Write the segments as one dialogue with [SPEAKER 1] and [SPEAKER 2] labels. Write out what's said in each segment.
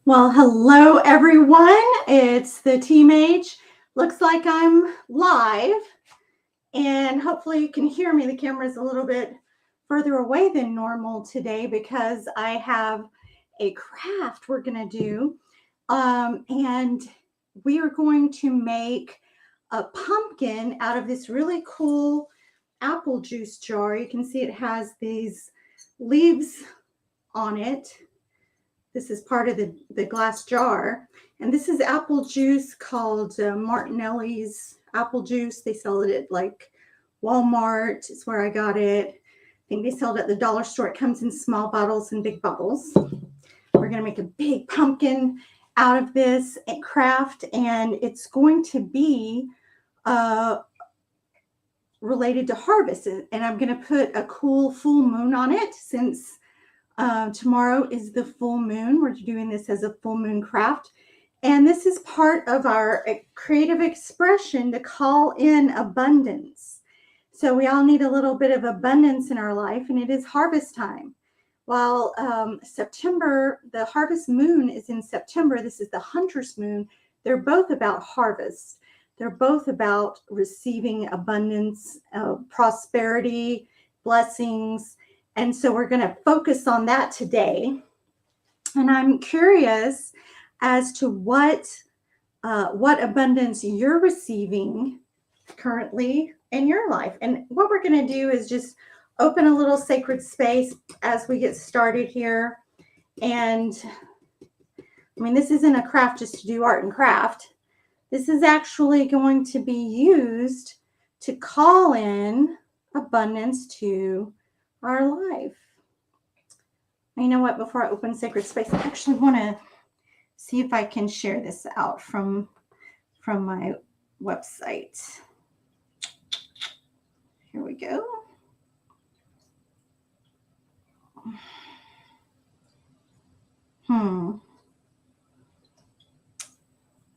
[SPEAKER 1] Well, hello everyone. It's the Team Age. Looks like I'm live and hopefully you can hear me. The camera's a little bit further away than normal today because I have a craft we're going to do. And we are going to make a pumpkin out of this really cool apple juice jar. You can see it has these leaves on it. This is part of the glass jar. And this is apple juice called Martinelli's apple juice. They sell it at like Walmart. It's where I got it. I think they sell it at the dollar store. It comes in small bottles and big bottles. We're going to make a big pumpkin out of this craft. And it's going to be related to harvest. And I'm going to put a cool full moon on it since tomorrow is the full moon. We're doing this as a full moon craft. And this is part of our creative expression to call in abundance. So we all need a little bit of abundance in our life, and it is harvest time. While September, the harvest moon is in September. This is the hunter's moon. They're both about harvest. They're both about receiving abundance, prosperity, blessings. And so we're going to focus on that today. And I'm curious as to what abundance you're receiving currently in your life. And what we're going to do is just open a little sacred space as we get started here. And I mean, this isn't a craft just to do art and craft. This is actually going to be used to call in abundance to our life. You know what? Before I open sacred space, I actually want to see if I can share this out from my website. Here we go. I'm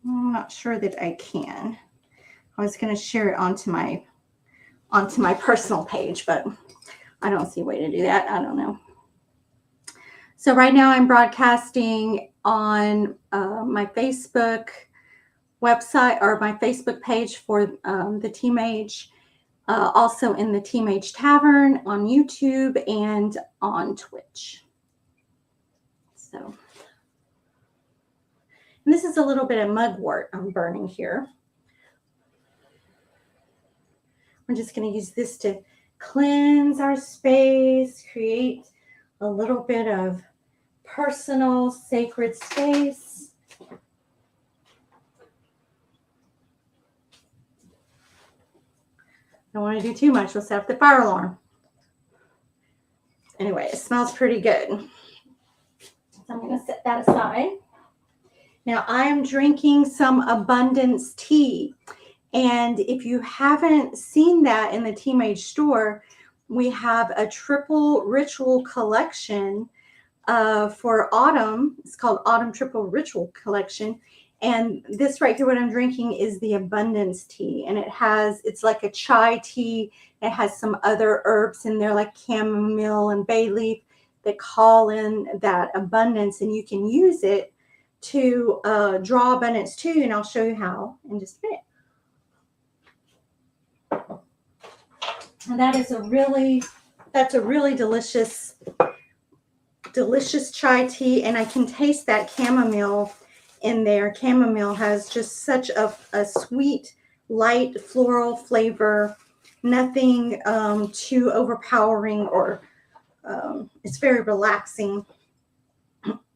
[SPEAKER 1] not sure that I can. I was going to share it onto my personal page, but I don't see a way to do that. I don't know. So right now I'm broadcasting on my Facebook website or my Facebook page for the Team Age, also in the Team Age Tavern on YouTube and on Twitch. So, and this is a little bit of mugwort I'm burning here. We're just going to use this to cleanse our space, create a little bit of personal, sacred space. Don't want to do too much. We'll set up the fire alarm. Anyway, it smells pretty good. So I'm going to set that aside. Now I am drinking some abundance tea. And if you haven't seen that in the Team Age store, we have a triple ritual collection for autumn. It's called Autumn Triple Ritual Collection. And this right here, what I'm drinking is the abundance tea. And it's like a chai tea. It has some other herbs in there like chamomile and bay leaf that call in that abundance. And you can use it to draw abundance too. And I'll show you how in just a minute. And that's a really delicious chai tea. And I can taste that chamomile in there. Chamomile has just such a sweet, light floral flavor. Nothing too overpowering or it's very relaxing.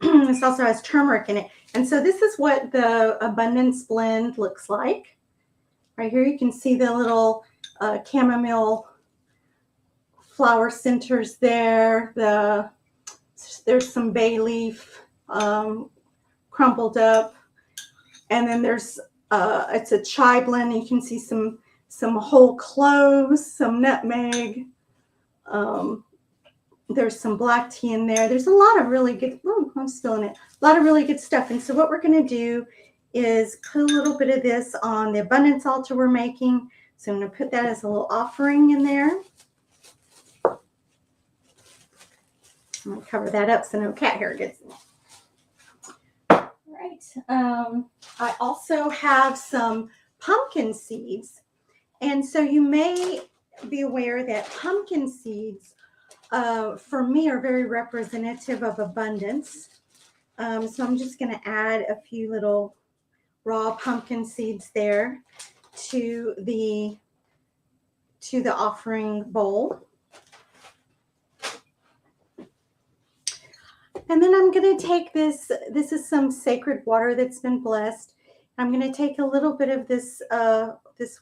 [SPEAKER 1] This also has turmeric in it. And so this is what the abundance blend looks like. Right here you can see the little chamomile flower centers there. There's some bay leaf crumpled up, and then there's it's a chai blend. You can see some whole cloves, some nutmeg. There's some black tea in there. There's a lot of really good. Oh, I'm spilling it. A lot of really good stuff. And so what we're going to do is put a little bit of this on the abundance altar we're making. So I'm going to put that as a little offering in there. I'm going to cover that up so no cat hair gets in it. All right. I also have some pumpkin seeds. And so you may be aware that pumpkin seeds, for me, are very representative of abundance. So I'm just going to add a few little raw pumpkin seeds there to the offering bowl. And then I'm going to take this is some sacred water that's been blessed. I'm going to take a little bit of this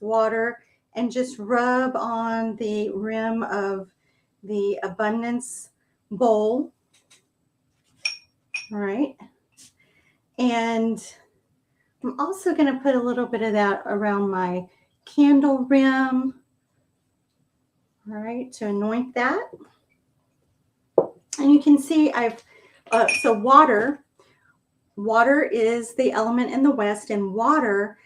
[SPEAKER 1] water and just rub on the rim of the abundance bowl. All right. And I'm also going to put a little bit of that around my candle rim. All right, to anoint that. And you can see so water is the element in the West, and water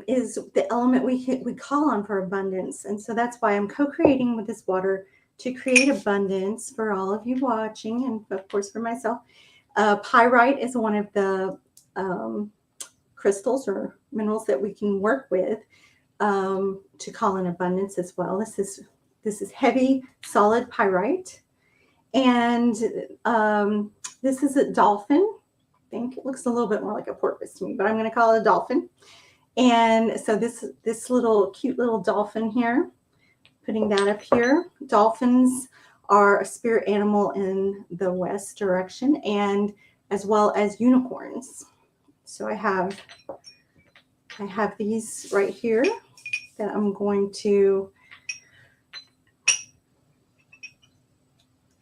[SPEAKER 1] is the element we call on for abundance. And so that's why I'm co-creating with this water to create abundance for all of you watching, and of course for myself. Pyrite is one of the crystals or minerals that we can work with to call in abundance as well. This is heavy, solid pyrite. And this is a dolphin. I think it looks a little bit more like a porpoise to me, but I'm going to call it a dolphin. And so this little cute little dolphin here, putting that up here. Dolphins are a spirit animal in the West direction, and as well as unicorns. So I have these right here that I'm going to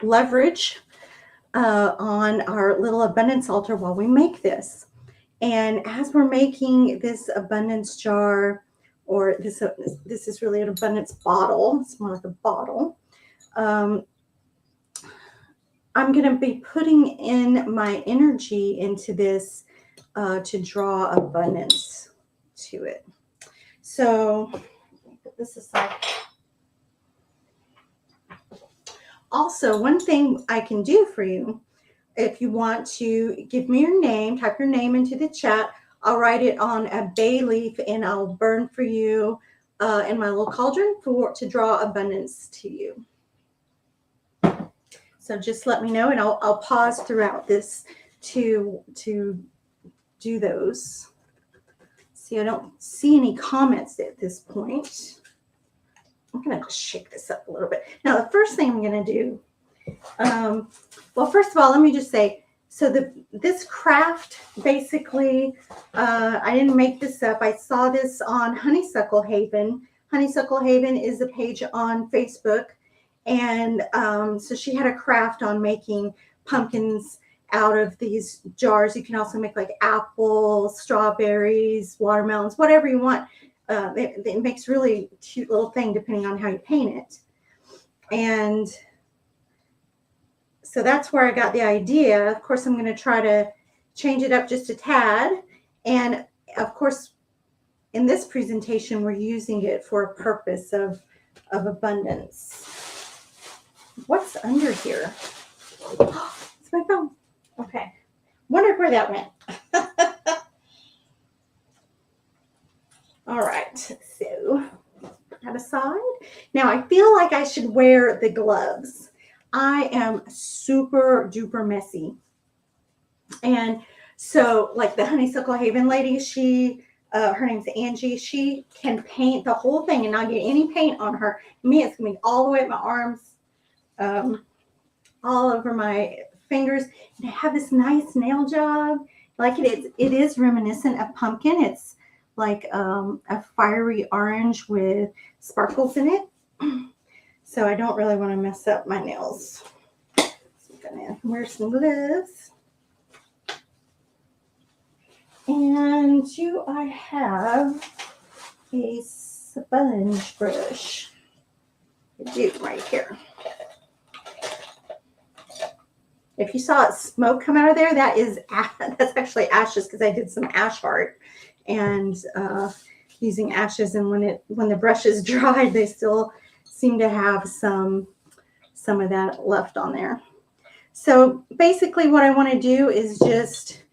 [SPEAKER 1] leverage on our little abundance altar while we make this. And as we're making this abundance jar, or this is really an abundance bottle, it's more like a bottle, I'm going to be putting in my energy into this to draw abundance to it. So put this aside. Also, one thing I can do for you, if you want to give me your name, type your name into the chat. I'll write it on a bay leaf and I'll burn for you in my little cauldron to draw abundance to you. So just let me know, and I'll pause throughout this to do those. See, I don't see any comments at this point. I'm going to just shake this up a little bit. Now, the first thing I'm going to do, well, first of all, let me just say, so this craft, basically, I didn't make this up. I saw this on Honeysuckle Haven. Honeysuckle Haven is a page on Facebook. And so she had a craft on making pumpkins out of these jars. You can also make like apples, strawberries, watermelons, whatever you want. It makes really cute little thing depending on how you paint it. And so that's where I got the idea. Of course, I'm going to try to change it up just a tad. And of course, in this presentation, we're using it for a purpose of abundance. What's under here? Oh, it's my phone. Okay. Wondered where that went. All right, so put that aside. Now I feel like I should wear the gloves. I am super duper messy. And so like the Honeysuckle Haven lady, her name's Angie, she can paint the whole thing and not get any paint on her. Me, it's gonna be all the way up my arms, all over my fingers. And I have this nice nail job. Like it is reminiscent of pumpkin. It's like a fiery orange with sparkles in it. So I don't really want to mess up my nails. So I'm gonna wear some gloves. And do I have a sponge brush? I do, right here. If you saw smoke come out of there, that's actually ashes, because I did some ash art. And using ashes, and when the brush is dried, they still seem to have some of that left on there. So basically what I want to do is just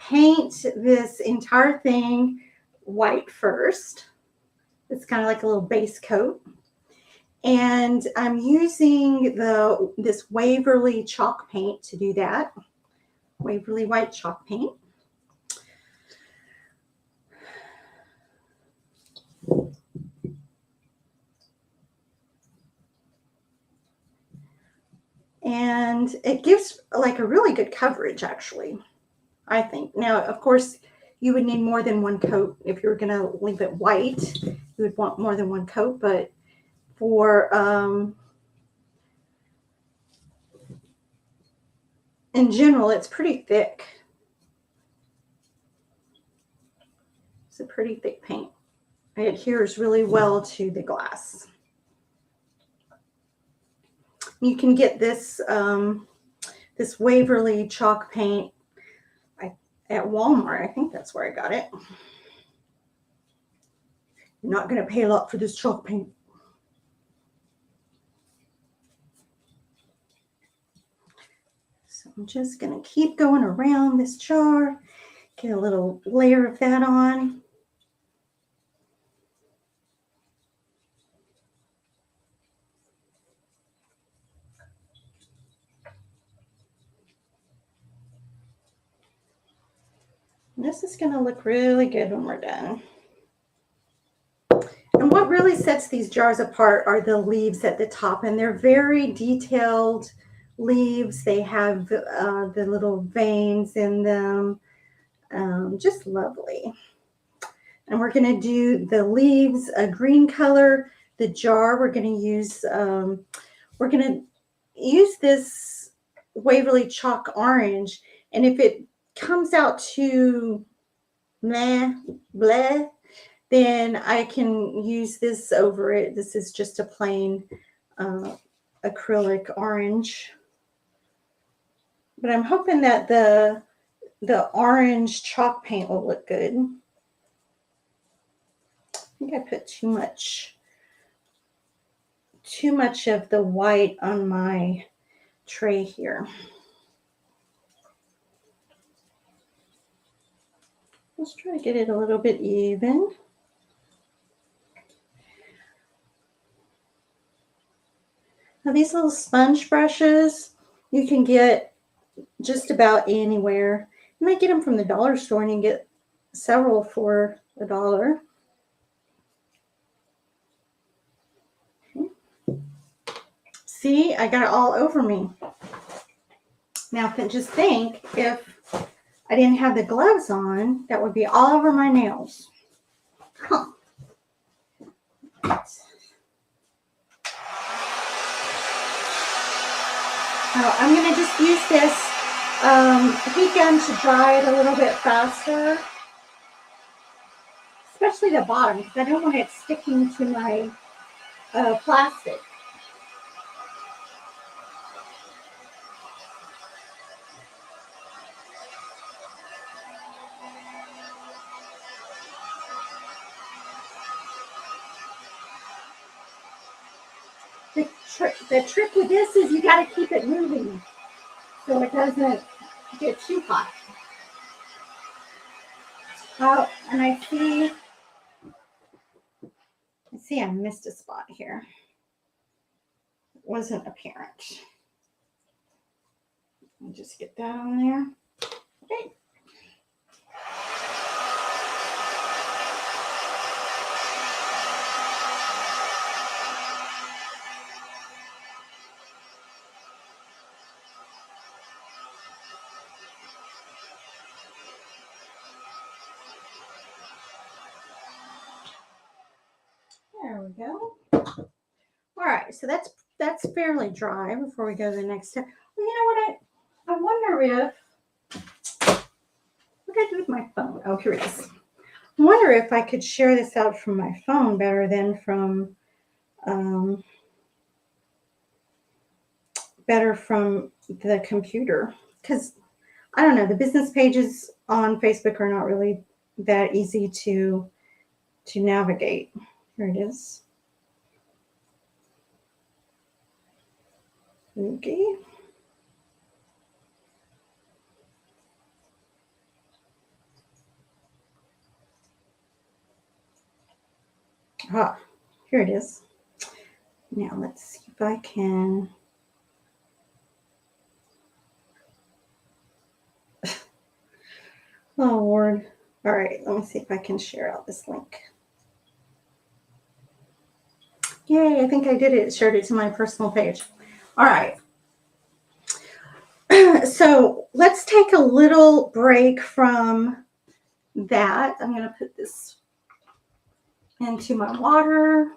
[SPEAKER 1] paint this entire thing white first. It's kind of like a little base coat. And I'm using this Waverly chalk paint to do that. Waverly white chalk paint. And it gives like a really good coverage, actually, I think. Now, of course, you would need more than one coat. If you're going to leave it white, you would want more than one coat. But for in general, it's pretty thick. It's a pretty thick paint. It adheres really well to the glass. You can get this this Waverly chalk paint at Walmart. I think that's where I got it. You're not going to pay a lot for this chalk paint. So I'm just going to keep going around this jar, get a little layer of that on. And this is going to look really good when we're done. And what really sets these jars apart are the leaves at the top, and they're very detailed leaves. They have the little veins in them, just lovely. And we're going to do the leaves a green color. The jar we're going to use this Waverly chalk orange, and if it comes out too bleh, then I can use this over it. This is just a plain acrylic orange. But I'm hoping that the orange chalk paint will look good. I think I put too much of the white on my tray here. Let's try to get it a little bit even. Now these little sponge brushes you can get just about anywhere. You might get them from the dollar store, and you can get several for $1. Okay. See, I got it all over me. Now just think, if I didn't have the gloves on, that would be all over my nails. Huh. Now I'm going to just use this heat gun to dry it a little bit faster, especially the bottom, because I don't want it sticking to my plastic. The trick with this is you got to keep it moving so it doesn't get too hot. Oh, and I see I missed a spot here. It wasn't apparent. Let me just get that on there. Okay. There we go. All right, so that's fairly dry before we go to the next step. Well, you know what? I wonder if, what did I do with my phone? Oh, here it is. I wonder if I could share this out from my phone better than from the computer, because I don't know, the business pages on Facebook are not really that easy to navigate. Here it is. Okay. Ah, here it is. Now let's see if I can. Oh, Lord. All right, let me see if I can share out this link. Yay, I think I did it. Shared it to my personal page. All right. So let's take a little break from that. I'm going to put this into my water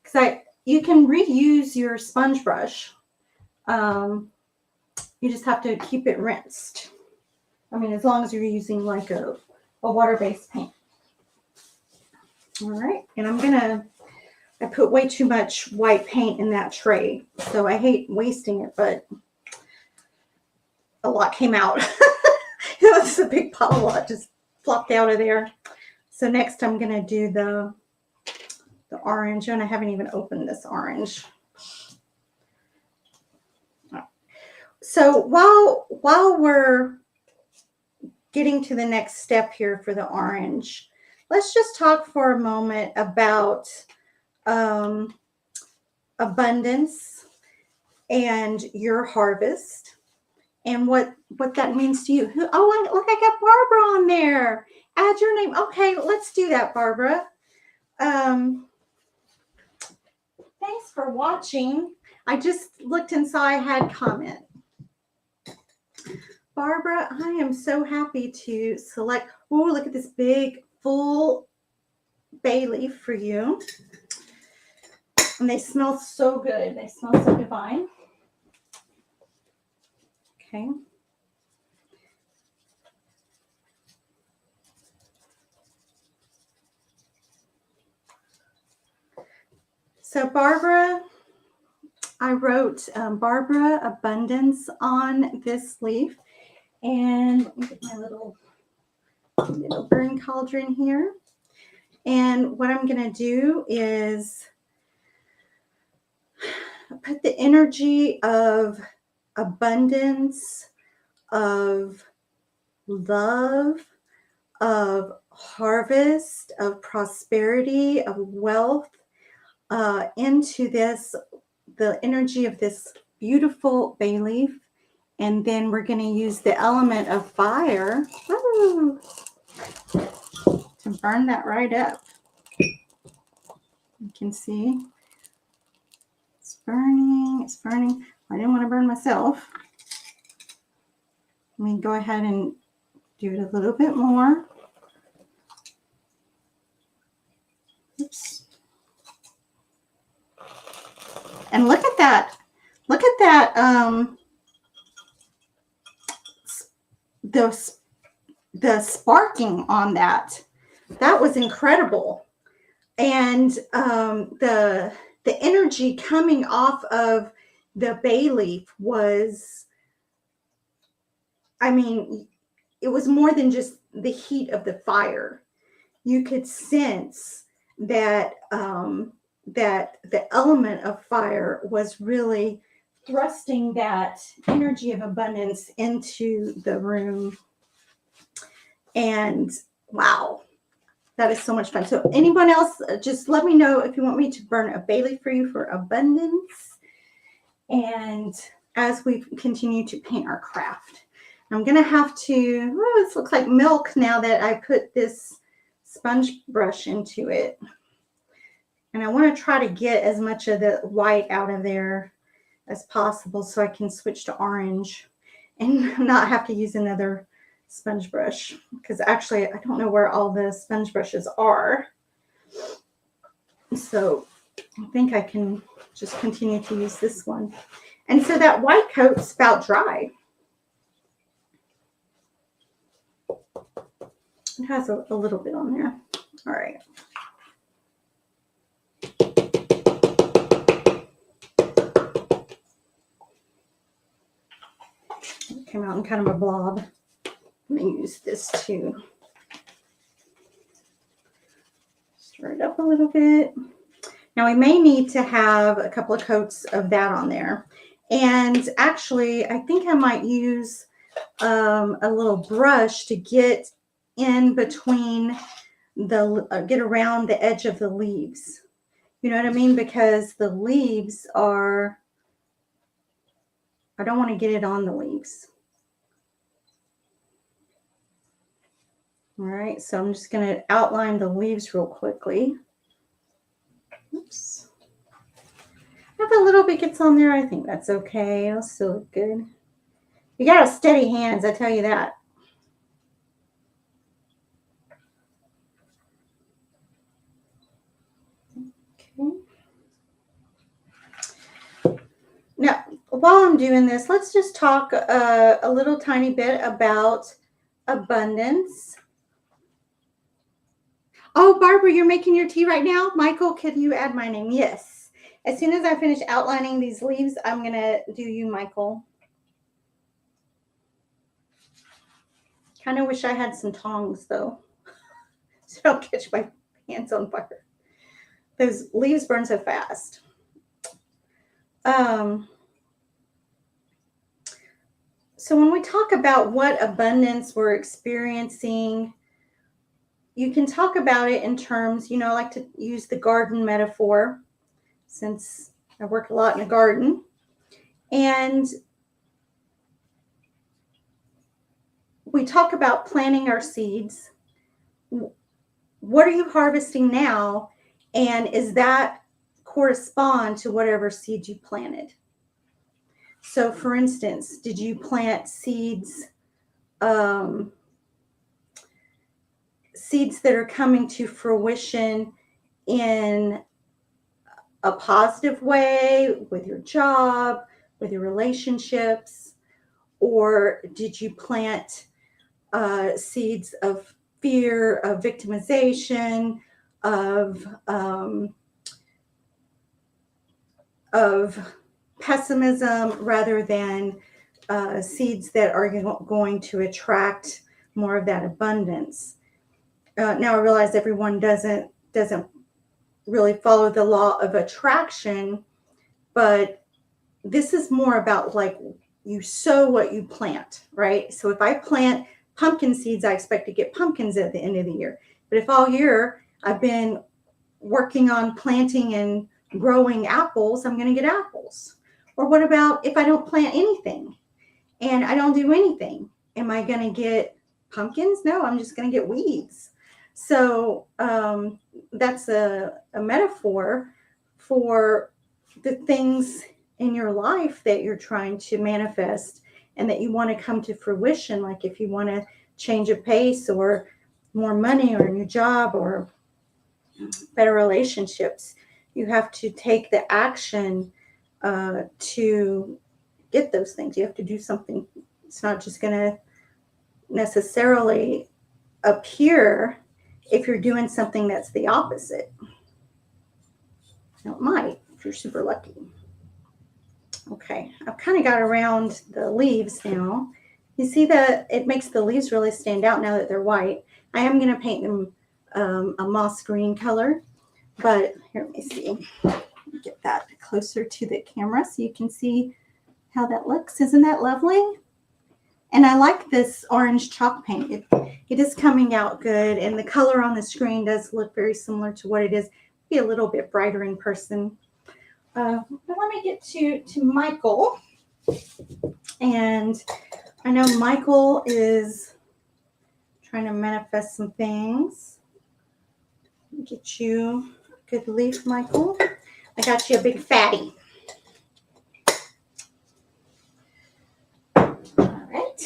[SPEAKER 1] because you can reuse your sponge brush. You just have to keep it rinsed. I mean, as long as you're using like a water-based paint. All right, and I put way too much white paint in that tray, so I hate wasting it, but a lot came out. It was a big pile that just flopped out of there. So next I'm going to do the orange, and I haven't even opened this orange. So while we're getting to the next step here for the orange, let's just talk for a moment about abundance and your harvest and what that means to you. Oh, look, I got Barbara on there. Add your name. Okay, let's do that, Barbara. Thanks for watching. I just looked and saw I had comment. Barbara, I am so happy to select. Oh, look at this big full bay leaf for you. And they smell so good. They smell so divine. Okay. So Barbara, I wrote Barbara Abundance on this leaf. And let me get my little burn cauldron here. And what I'm going to do is put the energy of abundance, of love, of harvest, of prosperity, of wealth into this, the energy of this beautiful bay leaf. And then we're going to use the element of fire to burn that right up. You can see it's burning, it's burning. I didn't want to burn myself. Let me go ahead and do it a little bit more. Oops. And look at that. Look at that. The sparking on that. That was incredible. And the energy coming off of the bay leaf was, I mean, it was more than just the heat of the fire. You could sense that that the element of fire was really thrusting that energy of abundance into the room. And wow, that is so much fun. So anyone else, just let me know if you want me to burn a bay leaf for you for abundance. And as we continue to paint our craft, I'm going to have to, oh, this looks like milk now that I put this sponge brush into it. And I want to try to get as much of the white out of there as possible so I can switch to orange and not have to use another sponge brush, because actually I don't know where all the sponge brushes are. So I think I can just continue to use this one. And so that white coat's about dry. It has a little bit on there. All right. It came out in kind of a blob. Let me use this too. Stir it up a little bit. Now we may need to have a couple of coats of that on there. And actually, I think I might use a little brush to get in between get around the edge of the leaves. You know what I mean? Because the leaves are, I don't want to get it on the leaves. All right, so I'm just going to outline the leaves real quickly. Oops. If a little bit gets on there, I think that's okay. It'll still look good. You got to steady hands, I tell you that. Okay. Now, while I'm doing this, let's just talk a little tiny bit about abundance. Oh, Barbara, you're making your tea right now? Michael, could you add my name? Yes. As soon as I finish outlining these leaves, I'm going to do you, Michael. Kind of wish I had some tongs, though, so I don't catch my hands on fire. Those leaves burn so fast. So when we talk about what abundance we're experiencing, you can talk about it in terms, I like to use the garden metaphor since I work a lot in a garden. And we talk about planting our seeds. What are you harvesting now? And is that correspond to whatever seeds you planted? So for instance, did you plant seeds, seeds that are coming to fruition in a positive way with your job, with your relationships? Or did you plant seeds of fear, of victimization, of pessimism, rather than seeds that are going to attract more of that abundance? Now I realize everyone doesn't really follow the law of attraction, but this is more about like you sow what you plant, right? So if I plant pumpkin seeds, I expect to get pumpkins at the end of the year. But if all year I've been working on planting and growing apples, I'm going to get apples. Or what about if I don't plant anything and I don't do anything? Am I going to get pumpkins? No, I'm just going to get weeds. So that's a metaphor for the things in your life that you're trying to manifest and that you want to come to fruition. Like if you want to change a pace or more money or a new job or better relationships, you have to take the action to get those things. You have to do something. It's not just going to necessarily appear if you're doing something that's the opposite. Now, it might if you're super lucky. Okay, I've kind of got around the leaves now. You see that it makes the leaves really stand out now that they're white. I am going to paint them a moss green color, but here, let me see. Get that closer to the camera so you can see how that looks. Isn't that lovely? And I like this orange chalk paint. It is coming out good, and the color on the screen does look very similar to what it is. Be a little bit brighter in person. But let me get to Michael. And I know Michael is trying to manifest some things. Get you a good leaf, Michael. I got you a big fatty. All right.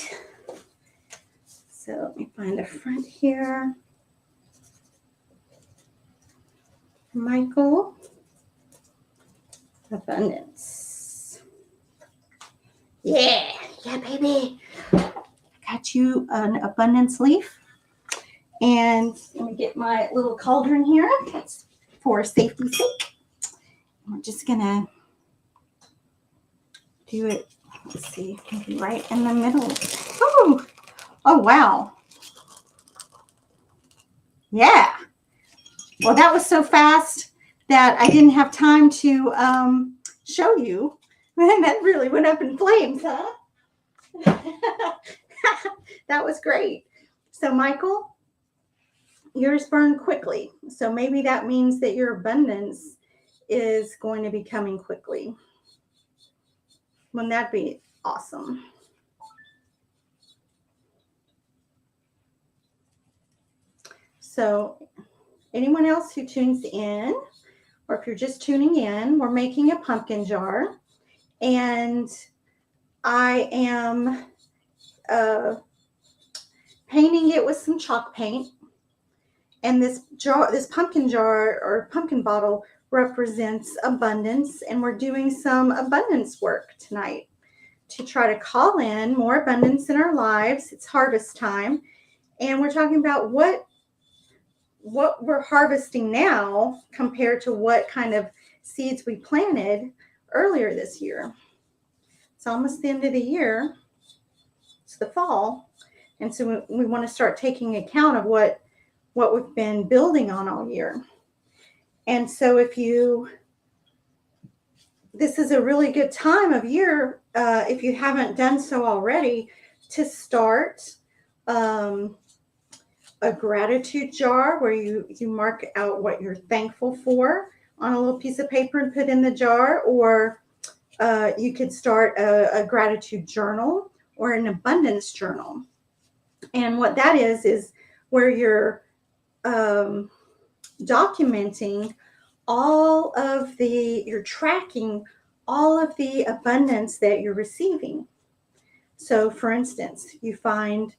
[SPEAKER 1] So let me find the front here. Michael. Abundance. Yeah, baby. Got you an abundance leaf. And let me get my little cauldron here. That's for safety's sake. We're just gonna do it. Let's see, right in the middle. Oh, wow. Yeah. Well, that was so fast that I didn't have time to show you. And that really went up in flames, huh? That was great. So, Michael, yours burn quickly. So maybe that means that your abundance is going to be coming quickly. Wouldn't that be awesome? So anyone else who tunes in, or if you're just tuning in, we're making a pumpkin jar, and I am painting it with some chalk paint. And this jar, this pumpkin jar or pumpkin bottle, represents abundance, and we're doing some abundance work tonight to try to call in more abundance in our lives. It's harvest time, and we're talking about what we're harvesting now compared to what kind of seeds we planted earlier this year. It's almost the end of the year. It's the fall, and so we want to start taking account of what we've been building on all year. And so this is a really good time of year, if you haven't done so already, to start a gratitude jar where you mark out what you're thankful for on a little piece of paper and put in the jar, or you could start a gratitude journal or an abundance journal. And what that is where you're documenting you're tracking all of the abundance that you're receiving. So for instance, you find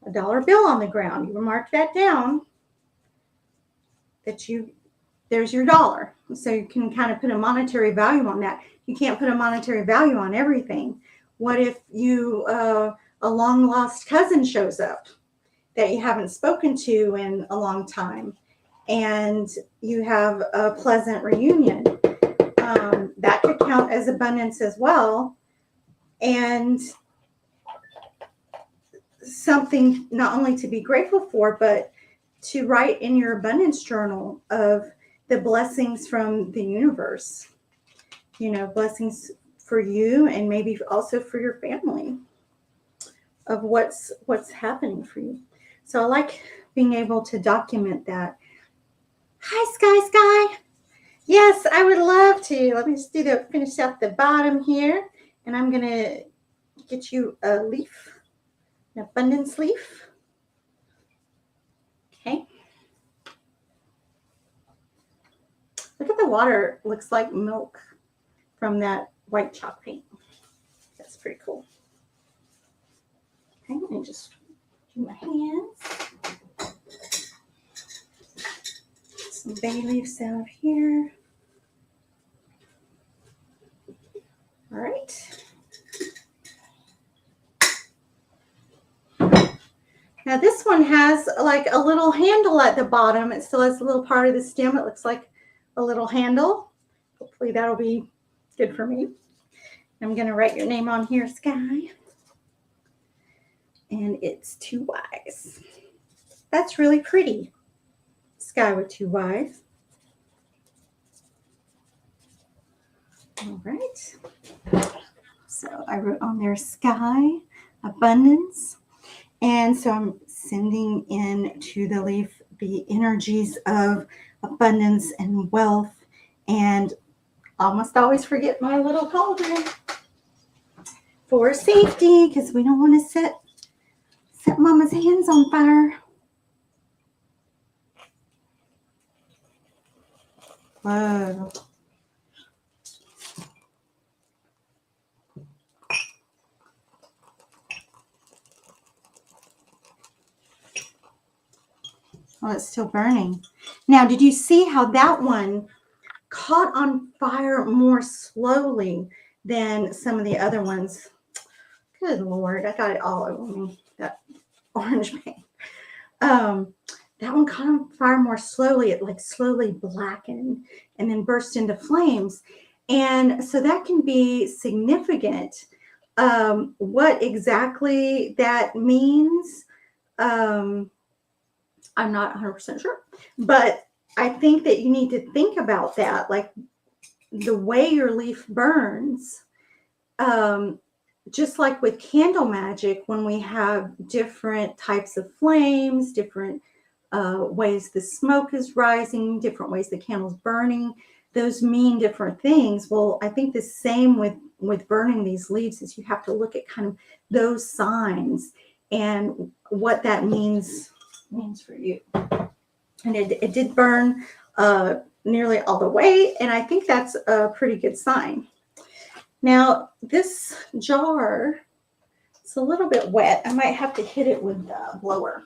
[SPEAKER 1] a $1 bill on the ground, you mark that down, there's your dollar. So you can kind of put a monetary value on that. You can't put a monetary value on everything. What if a long lost cousin shows up that you haven't spoken to in a long time, and you have a pleasant reunion? That could count as abundance as well, and something not only to be grateful for, but to write in your abundance journal of the blessings from the universe. Blessings for you, and maybe also for your family, of what's happening for you. So I like being able to document that. Hi, Sky. Yes, I would love to. Let me just finish out the bottom here, and I'm going to get you a leaf, an abundance leaf. Okay. Look at the water. It looks like milk from that white chalk paint. That's pretty cool. Okay, let me just do my hands. Some bay leaves out here. All right. Now this one has like a little handle at the bottom. It still has a little part of the stem. It looks like a little handle. Hopefully that'll be good for me. I'm going to write your name on here, Sky. And it's 2 Y's. That's really pretty. Sky with 2 Y's. All right. So I wrote on there Sky, abundance. And so I'm sending in to the leaf the energies of abundance and wealth, and almost always forget my little cauldron for safety, because we don't want to set Mama's hands on fire. Whoa. Oh, it's still burning. Now, did you see how that one caught on fire more slowly than some of the other ones? Good Lord, I got it all over me, that orange paint. That one caught on fire more slowly. It like slowly blackened and then burst into flames. And so that can be significant. What exactly that means, I'm not 100% sure. But I think that you need to think about that, like the way your leaf burns. Just like with candle magic, when we have different types of flames, different ways the smoke is rising, different ways the candle's burning. Those mean different things. Well, I think the same with burning these leaves is you have to look at kind of those signs and what that means for you. And it did burn nearly all the way, and I think that's a pretty good sign. Now, this jar, it's a little bit wet. I might have to hit it with a blower.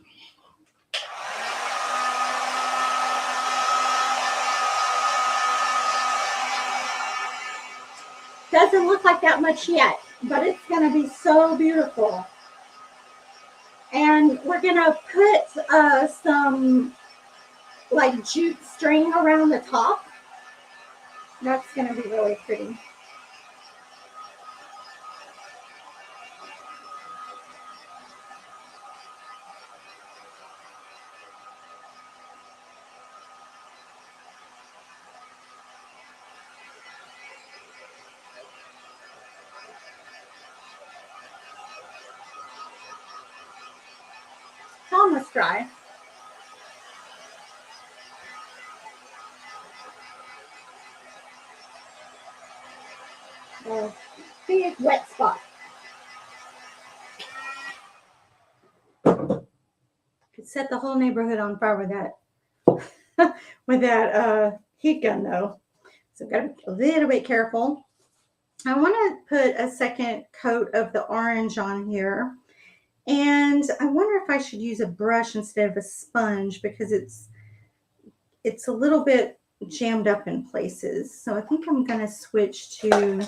[SPEAKER 1] Doesn't look like that much yet, but it's going to be so beautiful. And we're going to put some like jute string around the top. That's going to be really pretty. It's almost dry. A big wet spot. Could set the whole neighborhood on fire with that heat gun though. So gotta be a little bit careful. I want to put a second coat of the orange on here. And I wonder if I should use a brush instead of a sponge because it's a little bit jammed up in places. So I think I'm going to switch to,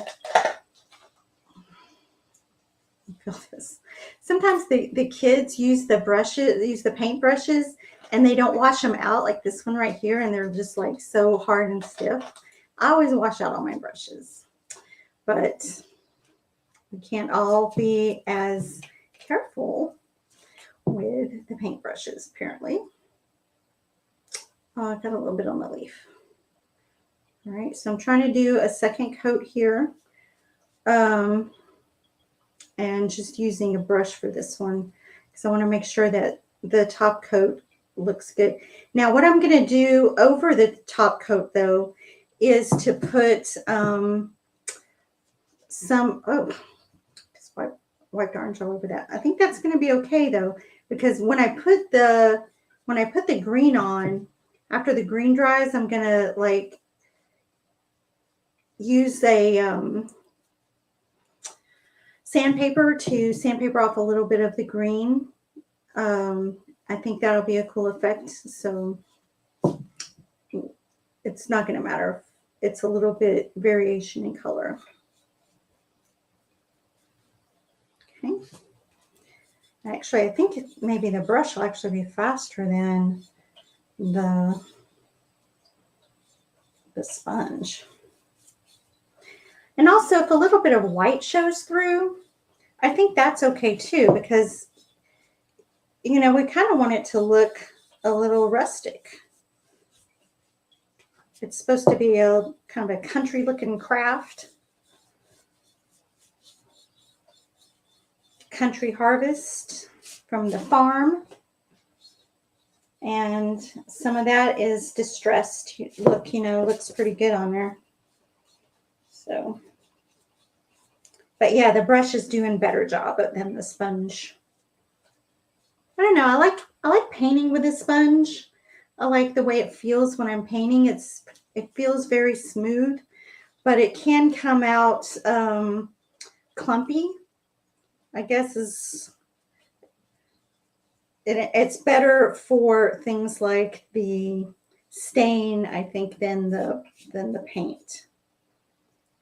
[SPEAKER 1] feel this. Sometimes the kids use the paint brushes, and they don't wash them out like this one right here, and they're just like so hard and stiff. I always wash out all my brushes, but we can't all be as careful with the paint brushes, apparently. Oh, I got a little bit on the leaf. All right, so I'm trying to do a second coat here. And just using a brush for this one because I want to make sure that the top coat looks good. Now, what I'm going to do over the top coat, though, is to put some, just wiped orange all over that. I think that's going to be okay, though, because when I put the green on, after the green dries, I'm going to, like, use a sandpaper to sandpaper off a little bit of the green. I think that'll be a cool effect. So it's not going to matter if it's a little bit variation in color. Okay. Actually, I think maybe the brush will actually be faster than the sponge. And also, if a little bit of white shows through, I think that's okay too, because, you know, we kind of want it to look a little rustic. It's supposed to be a kind of a country looking craft. Country harvest from the farm. And some of that is distressed. Look, you know, looks pretty good on there. So, but yeah, the brush is doing a better job than the sponge. I don't know. I like painting with a sponge. I like the way it feels when I'm painting. It feels very smooth, but it can come out clumpy. I guess it's better for things like the stain, I think, than the paint.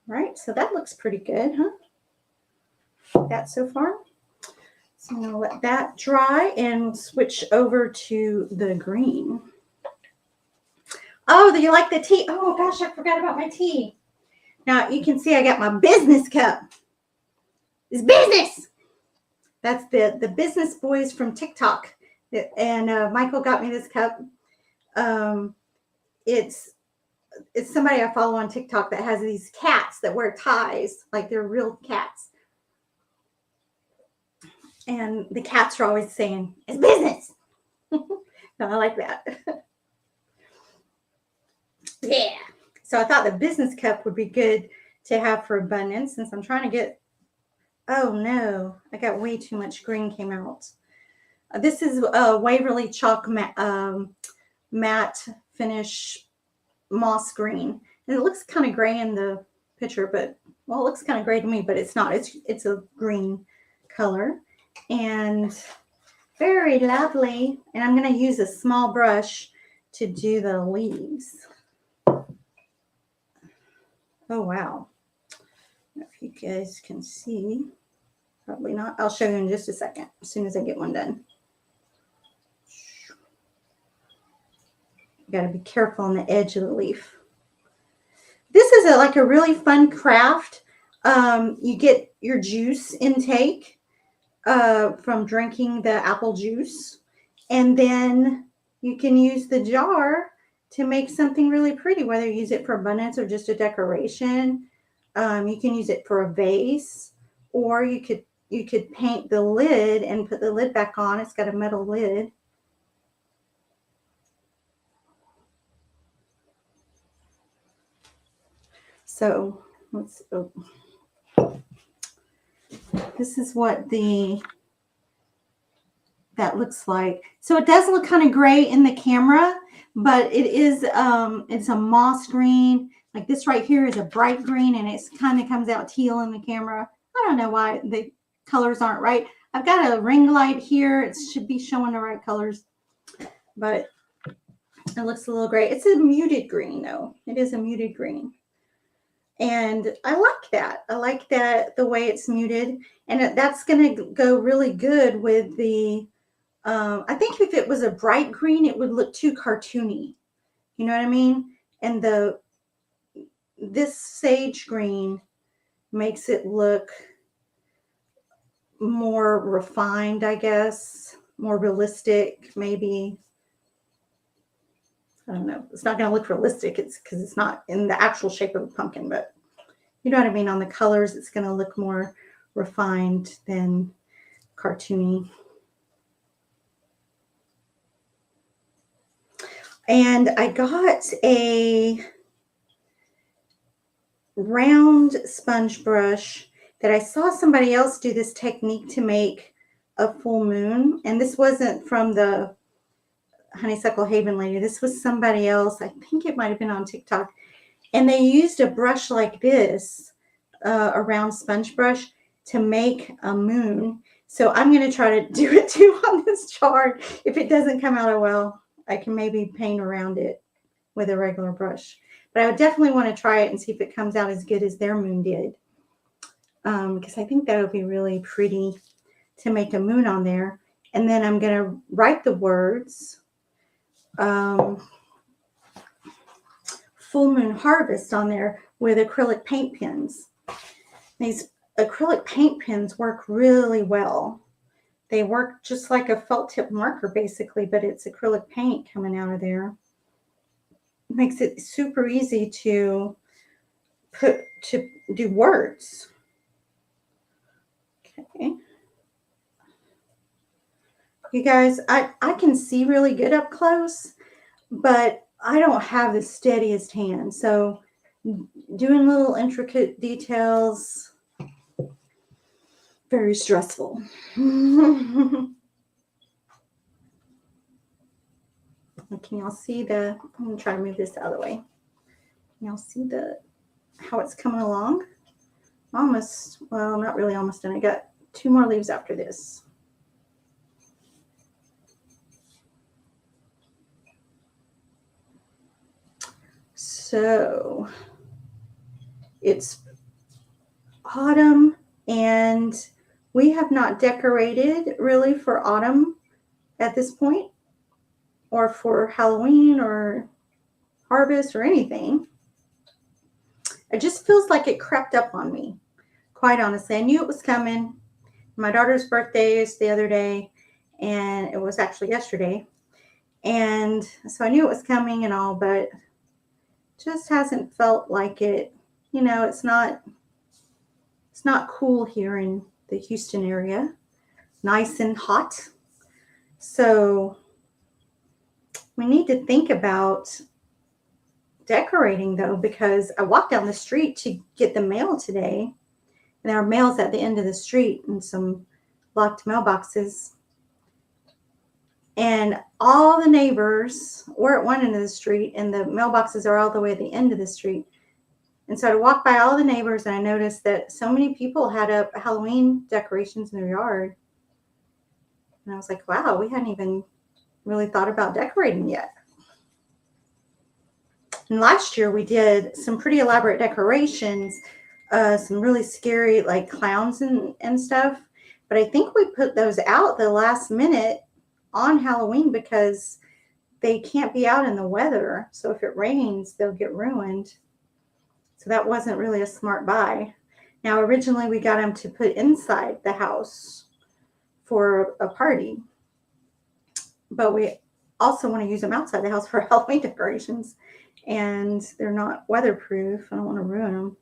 [SPEAKER 1] Right, so that looks pretty good, huh? That so far. So I'm going to let that dry and switch over to the green. Oh, do you like the tea? Oh gosh, I forgot about my tea. Now you can see I got my business cup. It's business. That's the business boys from TikTok. And Michael got me this cup. It's somebody I follow on TikTok that has these cats that wear ties, like they're real cats. And the cats are always saying, it's business. I like that. Yeah. So I thought the business cup would be good to have for abundance since I'm trying to get, oh no, I got way too much green came out. This is Waverly Chalk matte finish moss green. And it looks kind of gray in the picture, but, well, it looks kind of gray to me, but it's not. It's a green color. And very lovely. And I'm going to use a small brush to do the leaves. Oh, wow. If you guys can see, probably not. I'll show you in just a second, as soon as I get one done. You got to be careful on the edge of the leaf. This is like a really fun craft. You get your juice intake from drinking the apple juice, and then you can use the jar to make something really pretty, whether you use it for abundance or just a decoration. You can use it for a vase, or you could paint the lid and put the lid back on. It's got a metal lid. So let's, oh. This is what that looks like. So it does look kind of gray in the camera, but it is, it's a moss green. Like this right here is a bright green, and it kind of comes out teal in the camera. I don't know why the colors aren't right. I've got a ring light here. It should be showing the right colors, but it looks a little gray. It's a muted green though. It is a muted green. And I like that. I like that the way it's muted. And that's going to go really good with the, I think if it was a bright green, it would look too cartoony. You know what I mean? And this sage green makes it look more refined, I guess, more realistic, maybe. I don't know. It's not going to look realistic. It's because it's not in the actual shape of a pumpkin, but you know what I mean? On the colors, it's going to look more refined than cartoony. And I got a round sponge brush that I saw somebody else do this technique to make a full moon. And this wasn't from the Honeysuckle Haven lady. This was somebody else. I think it might have been on TikTok. And they used a brush like this, a round sponge brush, to make a moon. So I'm going to try to do it too on this chart. If it doesn't come out well, I can maybe paint around it with a regular brush. But I would definitely want to try it and see if it comes out as good as their moon did. Because I think that would be really pretty to make a moon on there. And then I'm going to write the words. Full Moon Harvest on there with acrylic paint pens. These acrylic paint pens work really well. They work just like a felt tip marker basically, but it's acrylic paint coming out of there. It makes it super easy to do words. Okay. You guys, I can see really good up close, but I don't have the steadiest hand. So doing little intricate details, very stressful. Can y'all see I'm going to try to move this out of the way. Can y'all see how it's coming along? Almost, well, not really almost done. I got 2 more leaves after this. So it's autumn, and we have not decorated really for autumn at this point, or for Halloween or harvest or anything. It just feels like it crept up on me, quite honestly. I knew it was coming. My daughter's birthday is the other day, and it was actually yesterday. And so I knew it was coming and all, but just hasn't felt like it. You know, it's not cool here in the Houston area. Nice and hot. So We need to think about decorating though, because I walked down the street to get the mail today, and our mail's at the end of the street and some locked mailboxes. And all the neighbors were at one end of the street, and the mailboxes are all the way at the end of the street. And so I walked by all the neighbors, and I noticed that so many people had up Halloween decorations in their yard. And I was like, wow, we hadn't even really thought about decorating yet. And last year we did some pretty elaborate decorations, some really scary like clowns and stuff. But I think we put those out the last minute on Halloween because they can't be out in the weather. So if it rains, they'll get ruined. So that wasn't really a smart buy. Now, originally we got them to put inside the house for a party, but we also want to use them outside the house for Halloween decorations, and they're not weatherproof. I don't want to ruin them.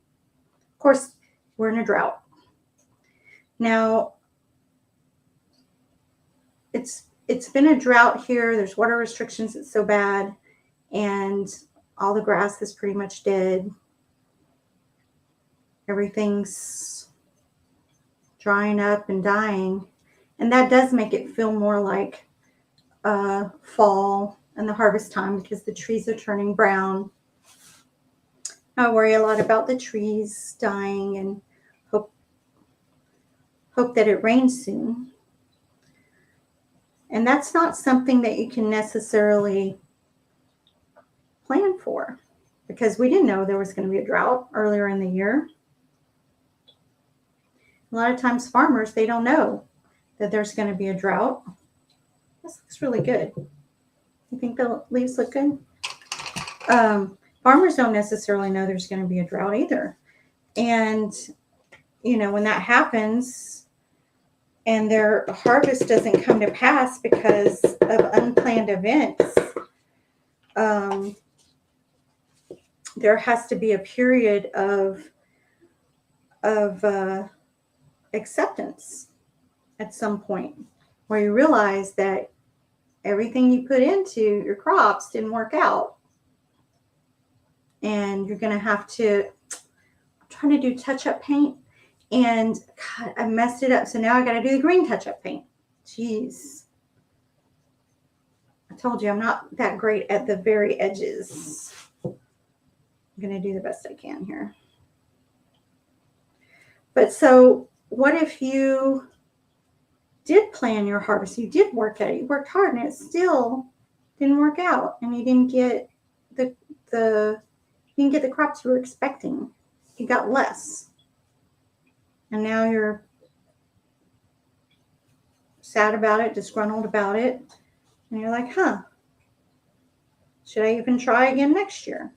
[SPEAKER 1] Of course, we're in a drought. Now, it's been a drought here. There's water restrictions. It's so bad, and all the grass is pretty much dead. Everything's drying up and dying, and that does make it feel more like fall and the harvest time because the trees are turning brown. I worry a lot about the trees dying and hope that it rains soon. And that's not something that you can necessarily plan for because we didn't know there was going to be a drought earlier in the year. A lot of times farmers, they don't know that there's going to be a drought. This looks really good. You think the leaves look good? Farmers don't necessarily know there's going to be a drought either. And, you know, when that happens and their harvest doesn't come to pass because of unplanned events, there has to be a period of acceptance at some point where you realize that everything you put into your crops didn't work out. And you're going to have to, I'm trying to do touch-up paint, and God, I messed it up. So now I got to do the green touch-up paint. Jeez. I told you I'm not that great at the very edges. I'm going to do the best I can here. But so what if you did plan your harvest? You did work at it. You worked hard and it still didn't work out, and you didn't get the crops you were expecting. You got less. And now you're sad about it, disgruntled about it. And you're like, should I even try again next year?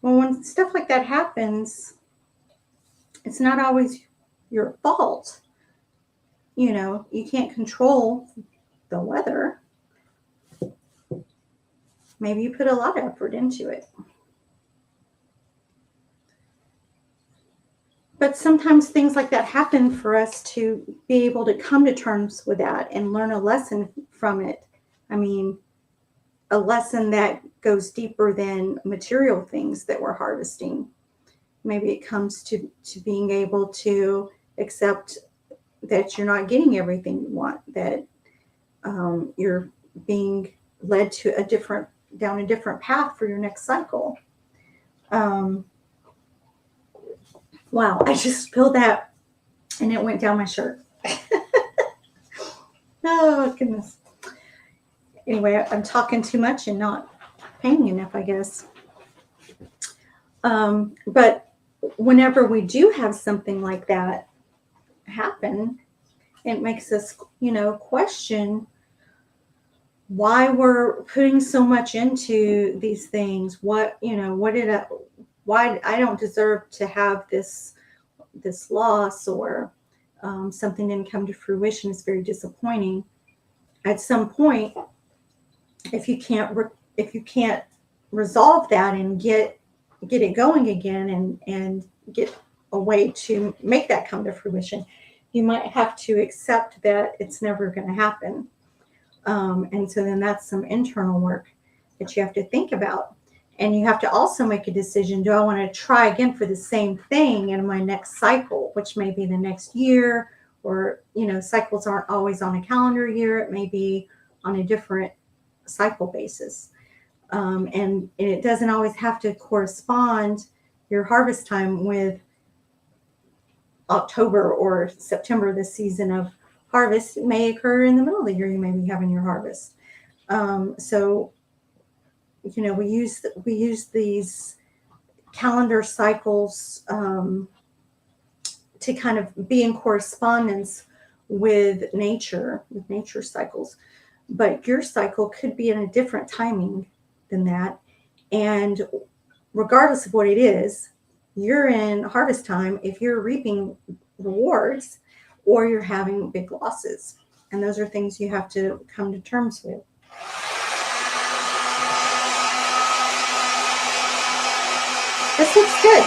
[SPEAKER 1] Well, when stuff like that happens, it's not always your fault. You know, you can't control the weather. Maybe you put a lot of effort into it. But sometimes things like that happen for us to be able to come to terms with that and learn a lesson from it. I mean, a lesson that goes deeper than material things that we're harvesting. Maybe it comes to being able to accept that you're not getting everything you want, that you're being led to down a different path for your next cycle. Wow, I just spilled that and it went down my shirt. Oh, goodness. Anyway, I'm talking too much and not painting enough, I guess. But whenever we do have something like that happen, it makes us, question why we're putting so much into these things. Why I don't deserve to have this loss, or something didn't come to fruition. Is very disappointing. At some point, if you can't resolve that and get it going again and get a way to make that come to fruition, you might have to accept that it's never going to happen. And so then that's some internal work that you have to think about. And you have to also make a decision, do I want to try again for the same thing in my next cycle, which may be the next year, or, cycles aren't always on a calendar year. It may be on a different cycle basis. And it doesn't always have to correspond your harvest time with October or September, the season of harvest. It may occur in the middle of the year. You may be having your harvest. So we use these calendar cycles to kind of be in correspondence with nature cycles. But your cycle could be in a different timing than that. And regardless of what it is, you're in harvest time if you're reaping rewards or you're having big losses. And those are things you have to come to terms with. This looks good.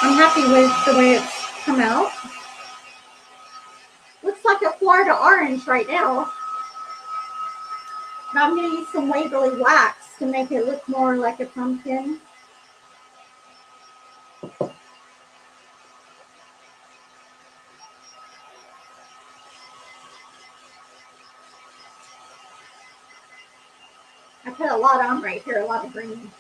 [SPEAKER 1] I'm happy with the way it's come out. Looks like a Florida orange right now. But I'm going to use some Waverly wax to make it look more like a pumpkin. I put a lot on right here, a lot of green.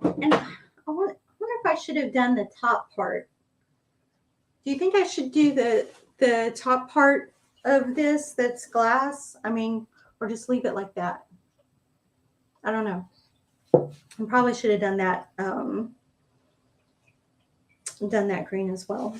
[SPEAKER 1] And I wonder if I should have done the top part. Do you think I should do the top part of this that's glass? I mean, or just leave it like that? I don't know. I probably should have done that green as well.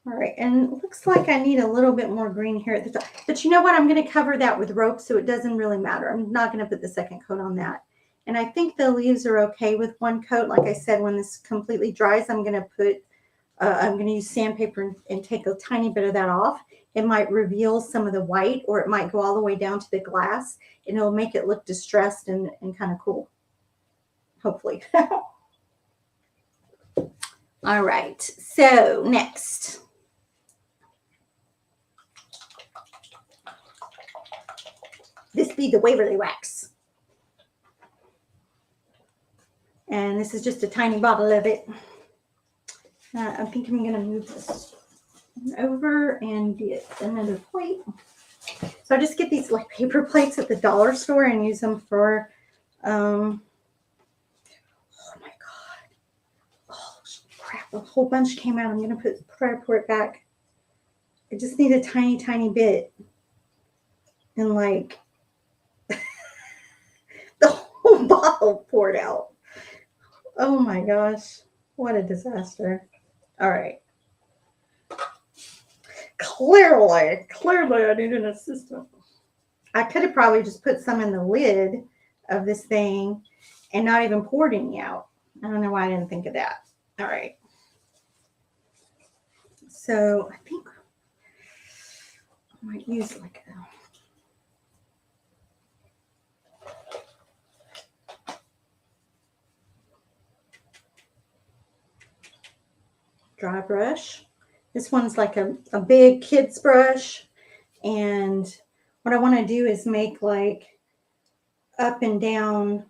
[SPEAKER 1] All right, and it looks like I need a little bit more green here at the top. But you know what? I'm going to cover that with rope, so it doesn't really matter. I'm not going to put the second coat on that. And I think the leaves are okay with one coat. Like I said, when this completely dries, I'm going to use sandpaper and take a tiny bit of that off. It might reveal some of the white, or it might go all the way down to the glass, and it'll make it look distressed and kind of cool, hopefully. All right, so next. This be the Waverly wax. And this is just a tiny bottle of it. I think I'm going to move this over and get another plate. So I just get these like paper plates at the dollar store and use them for, oh my God. Oh crap, a whole bunch came out. I'm going to try to pour it back. I just need a tiny, tiny bit. And like the whole bottle poured out. Oh my gosh, what a disaster. All right. Clearly I need an assistant. I could have probably just put some in the lid of this thing and not even poured any out. I don't know why I didn't think of that. All right. So I think I might use like a dry brush. This one's like a big kid's brush. And what I want to do is make like up and down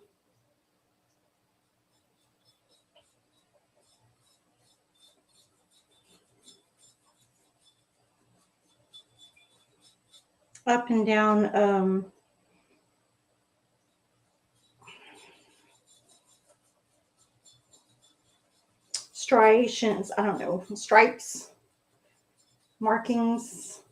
[SPEAKER 1] striations, I don't know, stripes, markings.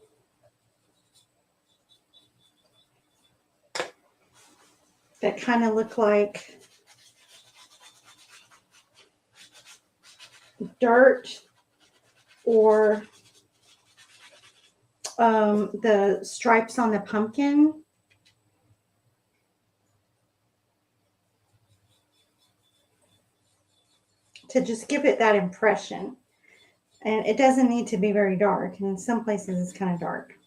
[SPEAKER 1] That kind of look like dirt or the stripes on the pumpkin. To just give it that impression. And it doesn't need to be very dark. And in some places it's kind of dark.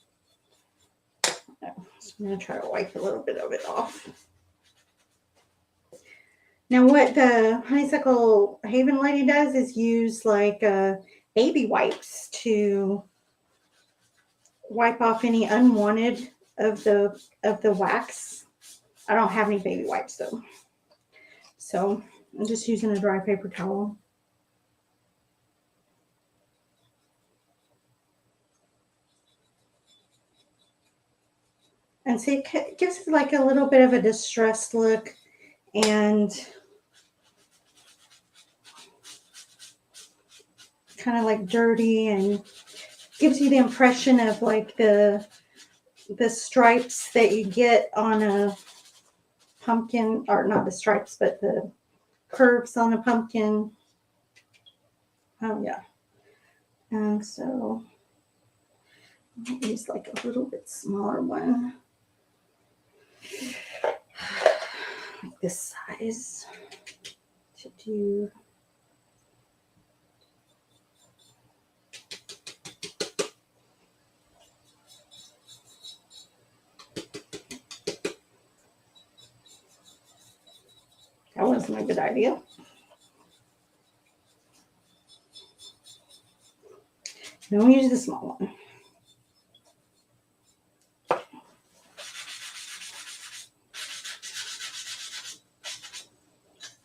[SPEAKER 1] So I'm going to try to wipe a little bit of it off. Now what the Honeysuckle Haven lady does is use like baby wipes to wipe off any unwanted of the wax. I don't have any baby wipes though. So I'm just using a dry paper towel. And see, it gives it like a little bit of a distressed look and kind of like dirty, and gives you the impression of like the stripes that you get on a pumpkin, or not the stripes, but the curves on a pumpkin. Oh yeah. And so I'll use like a little bit smaller one, like this size, to do. That wasn't a good idea. Don't use the small one.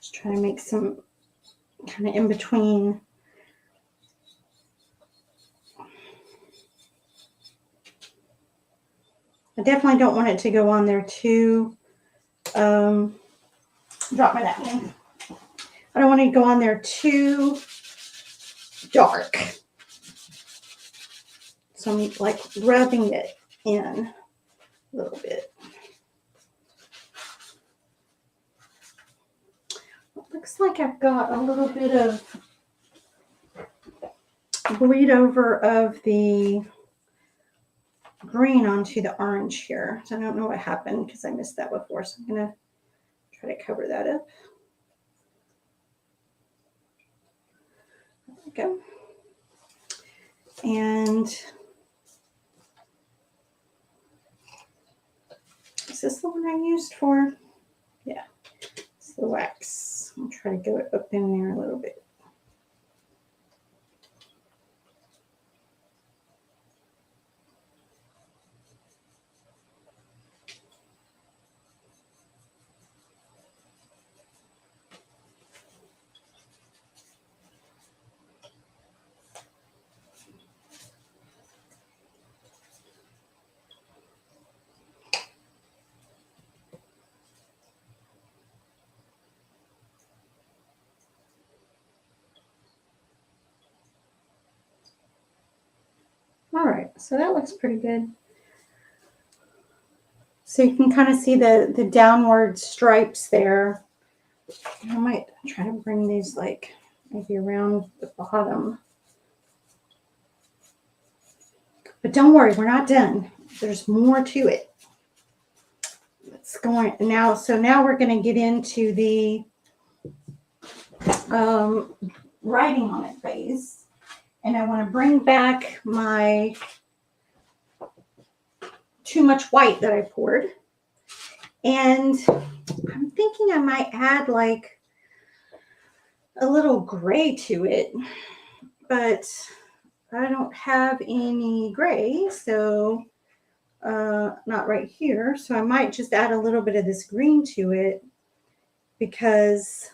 [SPEAKER 1] Just try to make some kind of in between. I definitely don't want it to go on there too. Drop my napkin. I don't want it to go on there too dark. So I'm like rubbing it in a little bit. It looks like I've got a little bit of bleed over of the green onto the orange here. So I don't know what happened because I missed that before. So I'm going to try to cover that up. There we go. And is this the one I used for? Yeah, it's the wax. I'll try to go up in there a little bit. All right, so that looks pretty good. So you can kind of see the downward stripes there. I might try to bring these like maybe around the bottom. But don't worry, we're not done. There's more to it. It's going now. So now we're going to get into the writing on it phase. And I want to bring back my too much white that I poured. And I'm thinking I might add like a little gray to it, but I don't have any gray, so not right here. So I might just add a little bit of this green to it because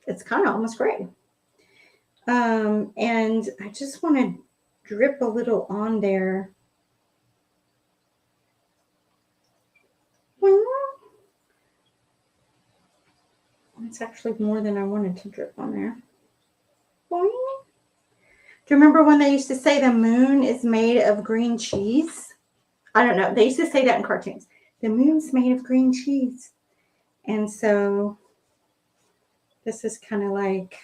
[SPEAKER 1] it's kind of almost gray. And I just want to drip a little on there. It's actually more than I wanted to drip on there. Do you remember when they used to say the moon is made of green cheese? I don't know. They used to say that in cartoons. The moon's made of green cheese. And so this is kind of like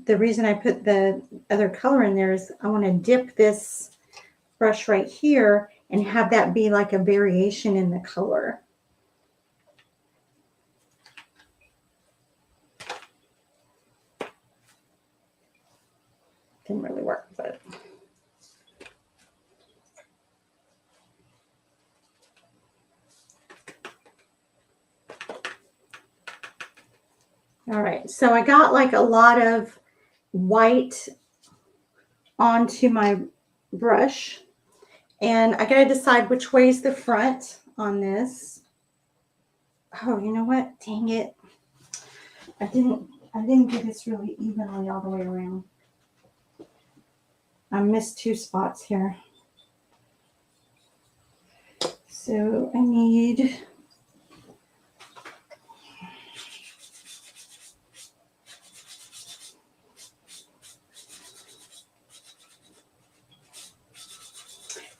[SPEAKER 1] the reason I put the other color in there is I want to dip this brush right here and have that be like a variation in the color. didn't really work, but. All right, so I got like a lot of white onto my brush, and I gotta decide which way is the front on this. Oh, you know what? Dang it. I didn't do this really evenly all the way around. I missed 2 spots here. So I need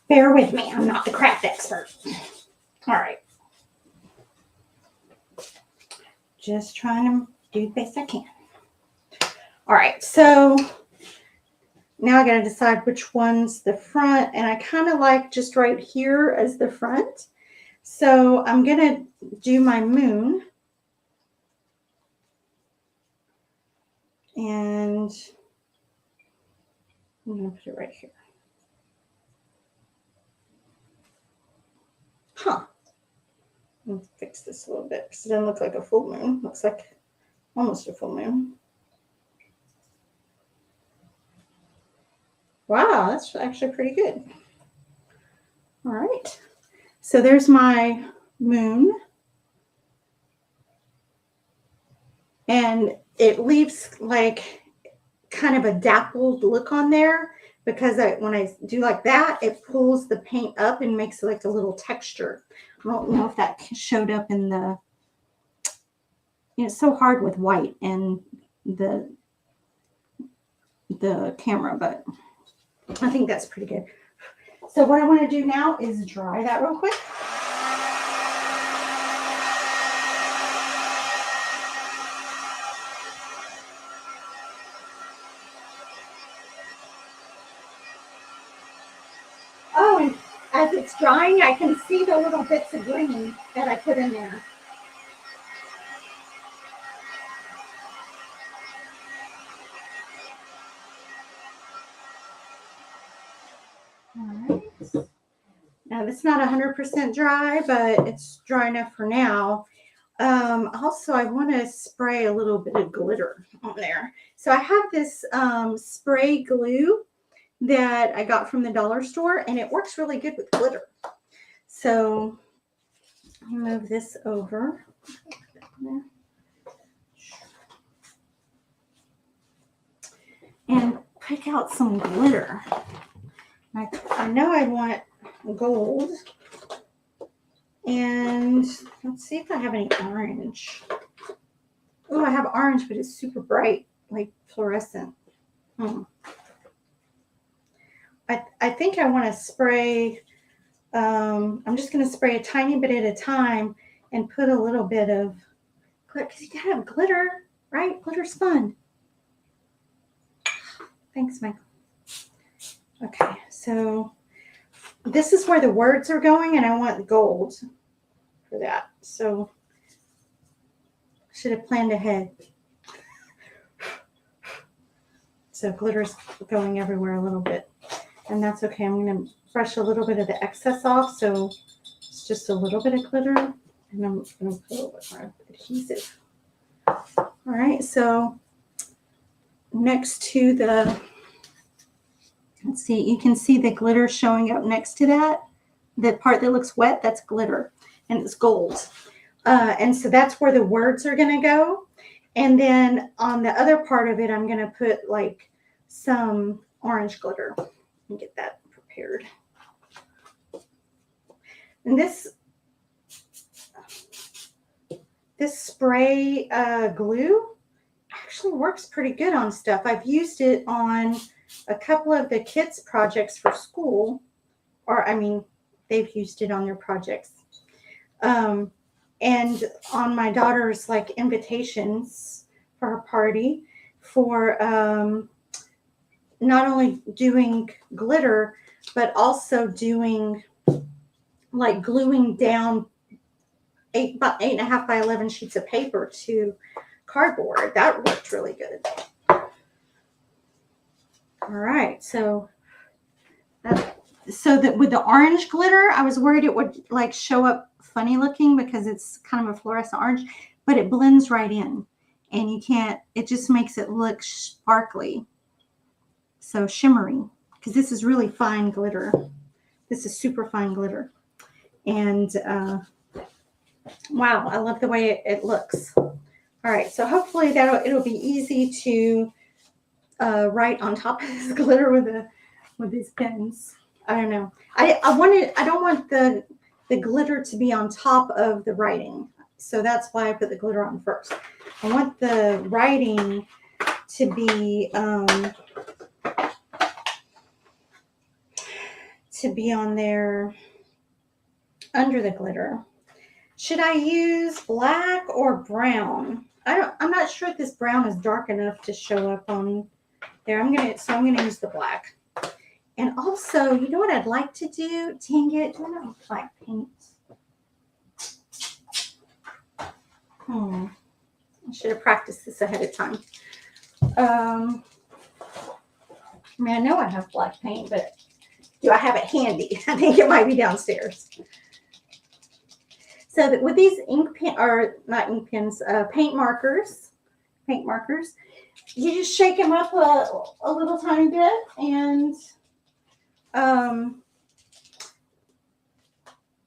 [SPEAKER 1] bear with me, I'm not the craft expert. All right. Just trying to do the best I can. All right, so now I got to decide which one's the front, and I kind of like just right here as the front. So I'm going to do my moon. And I'm going to put it right here. Huh. Let me fix this a little bit because it doesn't look like a full moon. Looks like almost a full moon. Wow, that's actually pretty good. All right. So there's my moon. And it leaves like kind of a dappled look on there because when I do like that, it pulls the paint up and makes it like a little texture. I don't know if that showed up in the, it's so hard with white and the camera, but I think that's pretty good. So what I want to do now is dry that real quick. Oh, and as it's drying, I can see the little bits of green that I put in there. All right. Now, it's not 100% dry, but it's dry enough for now. Also, I want to spray a little bit of glitter on there. So I have this spray glue that I got from the dollar store, and it works really good with glitter. So I'll move this over. And pick out some glitter. I know I want gold. And let's see if I have any orange. Oh, I have orange, but it's super bright, like fluorescent. I think I want to spray, I'm just going to spray a tiny bit at a time and put a little bit of glitter, because you got to have glitter, right? Glitter's fun. Thanks, Michael. Okay, so this is where the words are going, and I want gold for that. So I should have planned ahead. So glitter's going everywhere a little bit, and that's okay. I'm going to brush a little bit of the excess off, so it's just a little bit of glitter, and I'm going to put a little bit more adhesive. All right, so next to the, let's see, you can see the glitter showing up next to that. The part that looks wet, that's glitter, and it's gold. And so that's where the words are going to go. And then on the other part of it, I'm going to put like some orange glitter and get that prepared. And this spray glue actually works pretty good on stuff. I've used it on a couple of the kids' projects for school, or I mean, they've used it on their projects. And on my daughter's like invitations for her party for not only doing glitter, but also doing like gluing down about 8.5 by 11 sheets of paper to cardboard. That worked really good. All right, so that with the orange glitter, I was worried it would like show up funny looking because it's kind of a fluorescent orange, but it blends right in, and you can't. It just makes it look sparkly, so shimmery. Because this is really fine glitter. This is super fine glitter, and wow, I love the way it looks. All right, so hopefully it'll be easy to write on top of this glitter with these pens. I don't know. I don't want the glitter to be on top of the writing. So that's why I put the glitter on first. I want the writing to be on there under the glitter. Should I use black or brown? I'm not sure if this brown is dark enough to show up on there. I'm gonna use the black. And also, you know what I'd like to do? Dang it, do I not have black paint? I should have practiced this ahead of time. I mean, I know I have black paint, but do I have it handy? I think it might be downstairs. So that with these ink pen, or not ink pens, paint markers, you just shake them up a little tiny bit and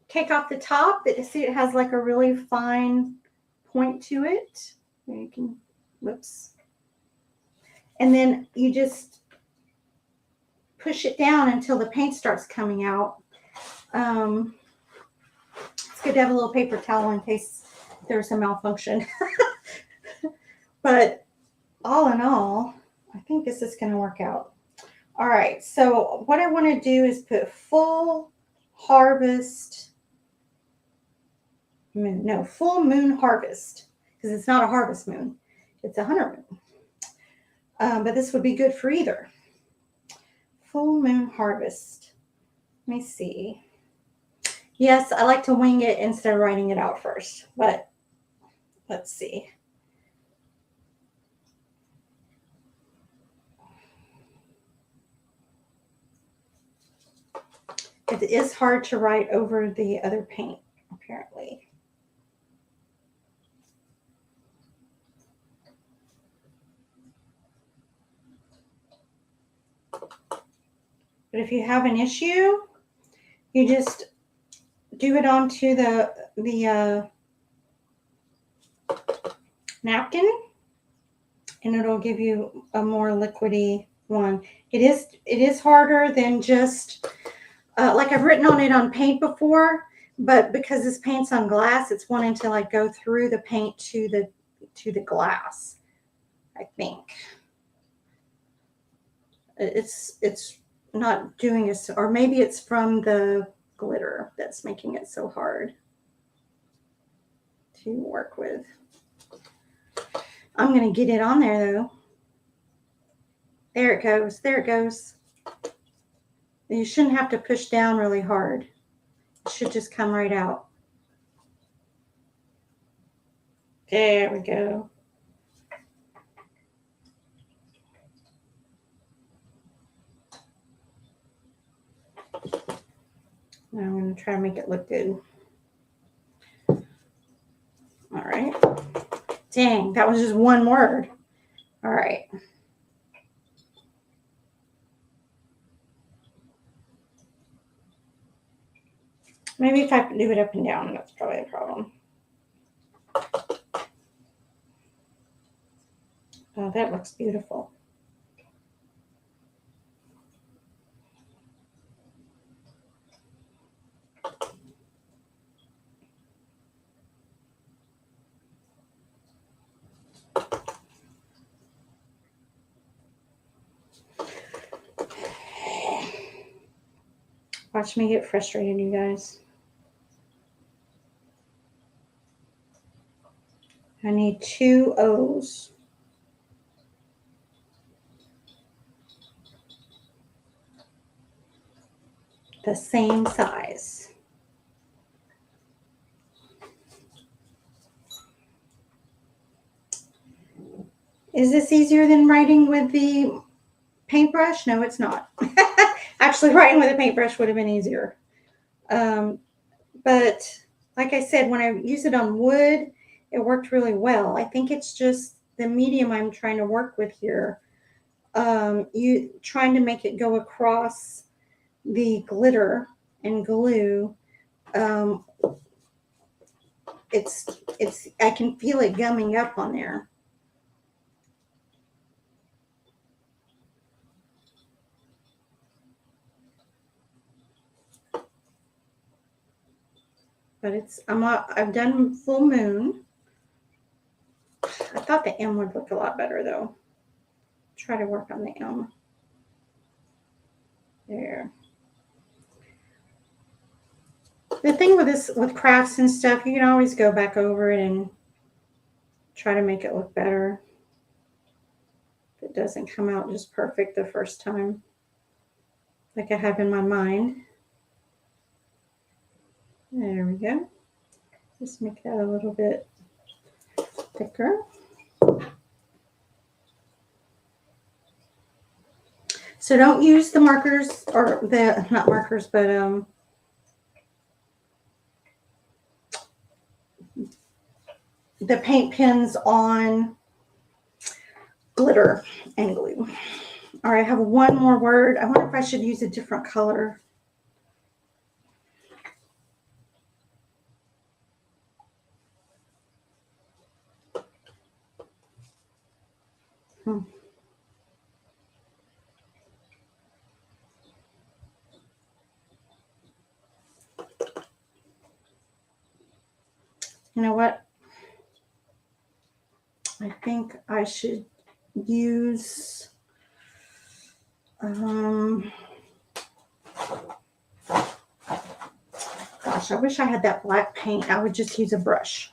[SPEAKER 1] take off the top. See, it has like a really fine point to it. You can, whoops. And then you just push it down until the paint starts coming out. It's good to have a little paper towel in case there's a malfunction. But all in all, I think this is going to work out. All right, so what I want to do is put full harvest moon. No, full moon harvest, because it's not a harvest moon. It's a hunter moon. But this would be good for either. Full moon harvest. Let me see. Yes, I like to wing it instead of writing it out first, but let's see. It is hard to write over the other paint, apparently. But if you have an issue, you just do it onto the napkin, and it'll give you a more liquidy one. It is harder than just like I've written on it on paint before, but because this paint's on glass, it's wanting to like go through the paint to the glass. I think it's not doing it, or maybe it's from the glitter that's making it so hard to work with. I'm going to get it on there though. There it goes. There it goes. You shouldn't have to push down really hard. It should just come right out. There we go. Now I'm going to try to make it look good. All right. Dang, that was just one word. All right. Maybe if I do it up and down, that's probably the problem. Oh, that looks beautiful. Watch me get frustrated, you guys. I need 2 O's. The same size. Is this easier than writing with the paintbrush? No, it's not. Actually, writing with a paintbrush would have been easier. But like I said, when I use it on wood, it worked really well. I think it's just the medium I'm trying to work with here. You trying to make it go across the glitter and glue. It's I can feel it gumming up on there. But I've done full moon. I thought the M would look a lot better though. Try to work on the M. There. The thing with this, with crafts and stuff, you can always go back over it and try to make it look better. If it doesn't come out just perfect the first time, like I have in my mind. There we go. Just make that a little bit thicker. So don't use the markers, or the, not markers, but the paint pens on glitter and glue. All right, I have one more word. I wonder if I should use a different color. You know what? I think I should use gosh, I wish I had that black paint. I would just use a brush.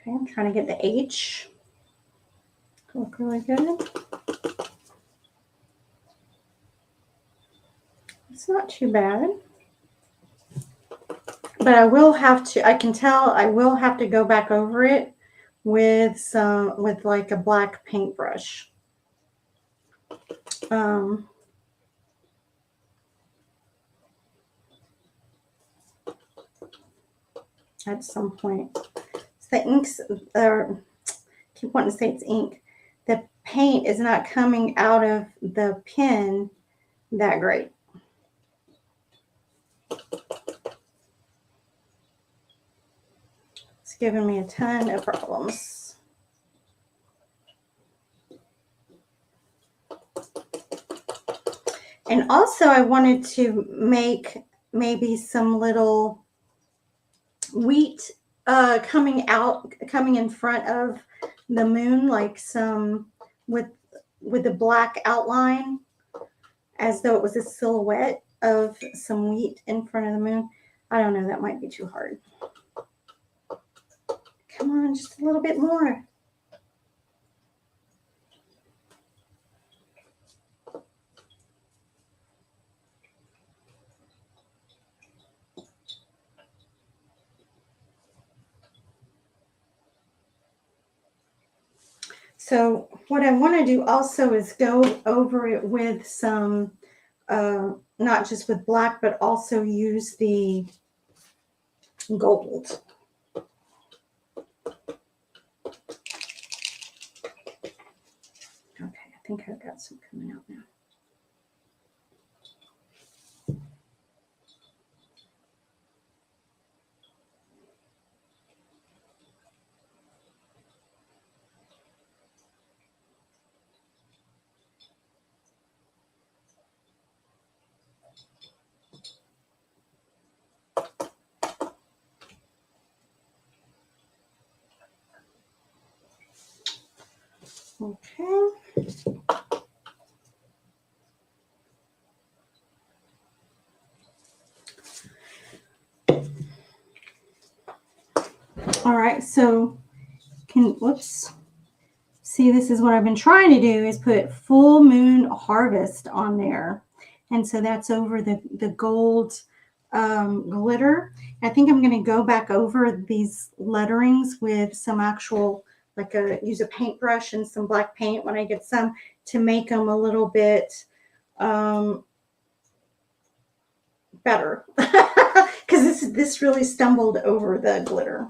[SPEAKER 1] Okay, I'm trying to get the H to look really good. It's not too bad. But I will have to, I can tell I will have to go back over it with like a black paintbrush. At some point. The inks, or keep wanting to say it's ink. The paint is not coming out of the pen that great. It's giving me a ton of problems. And also I wanted to make maybe some little wheat coming in front of the moon, like some with the black outline, as though it was a silhouette of some wheat in front of the moon. I don't know, that might be too hard. Come on, just a little bit more. So what I want to do also is go over it with some, not just with black, but also use the gold. Okay, I think I've got some coming out now. Okay. All right, so whoops. See, this is what I've been trying to do is put full moon harvest on there. And so that's over the gold glitter. I think I'm going to go back over these letterings with some actual, use a paintbrush and some black paint when I get some to make them a little bit better. Because this really stumbled over the glitter.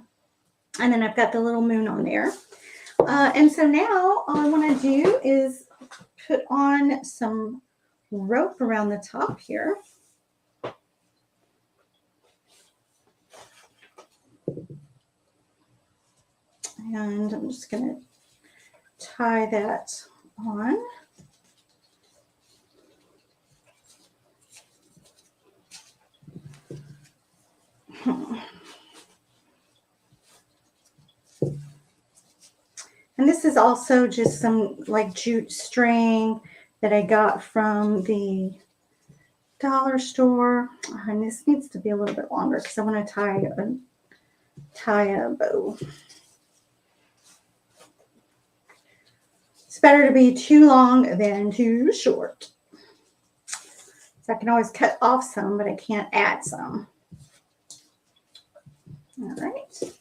[SPEAKER 1] And then I've got the little moon on there. And so now all I want to do is put on some rope around the top here. And I'm just going to tie that on. And this is also just some like jute string that I got from the dollar store. And this needs to be a little bit longer because I want to tie a bow. It's better to be too long than too short. So I can always cut off some, but I can't add some. All right.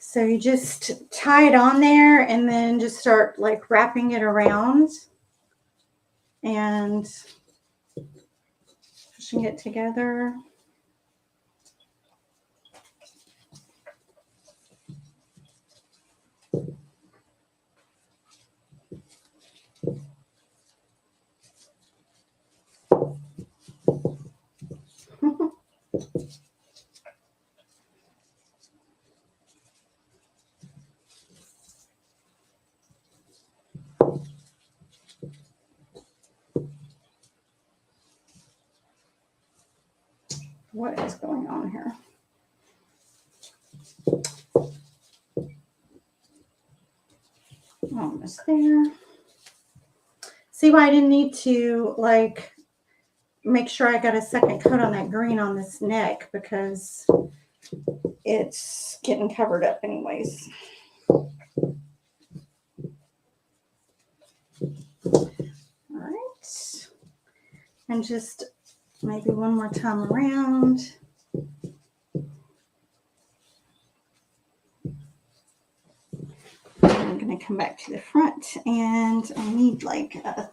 [SPEAKER 1] So you just tie it on there and then just start like wrapping it around and pushing it together. What is going on here? Almost there. See why I didn't need to like make sure I got a second coat on that green on this neck because it's getting covered up anyways. All right. And just maybe one more time around. I'm going to come back to the front and I need like a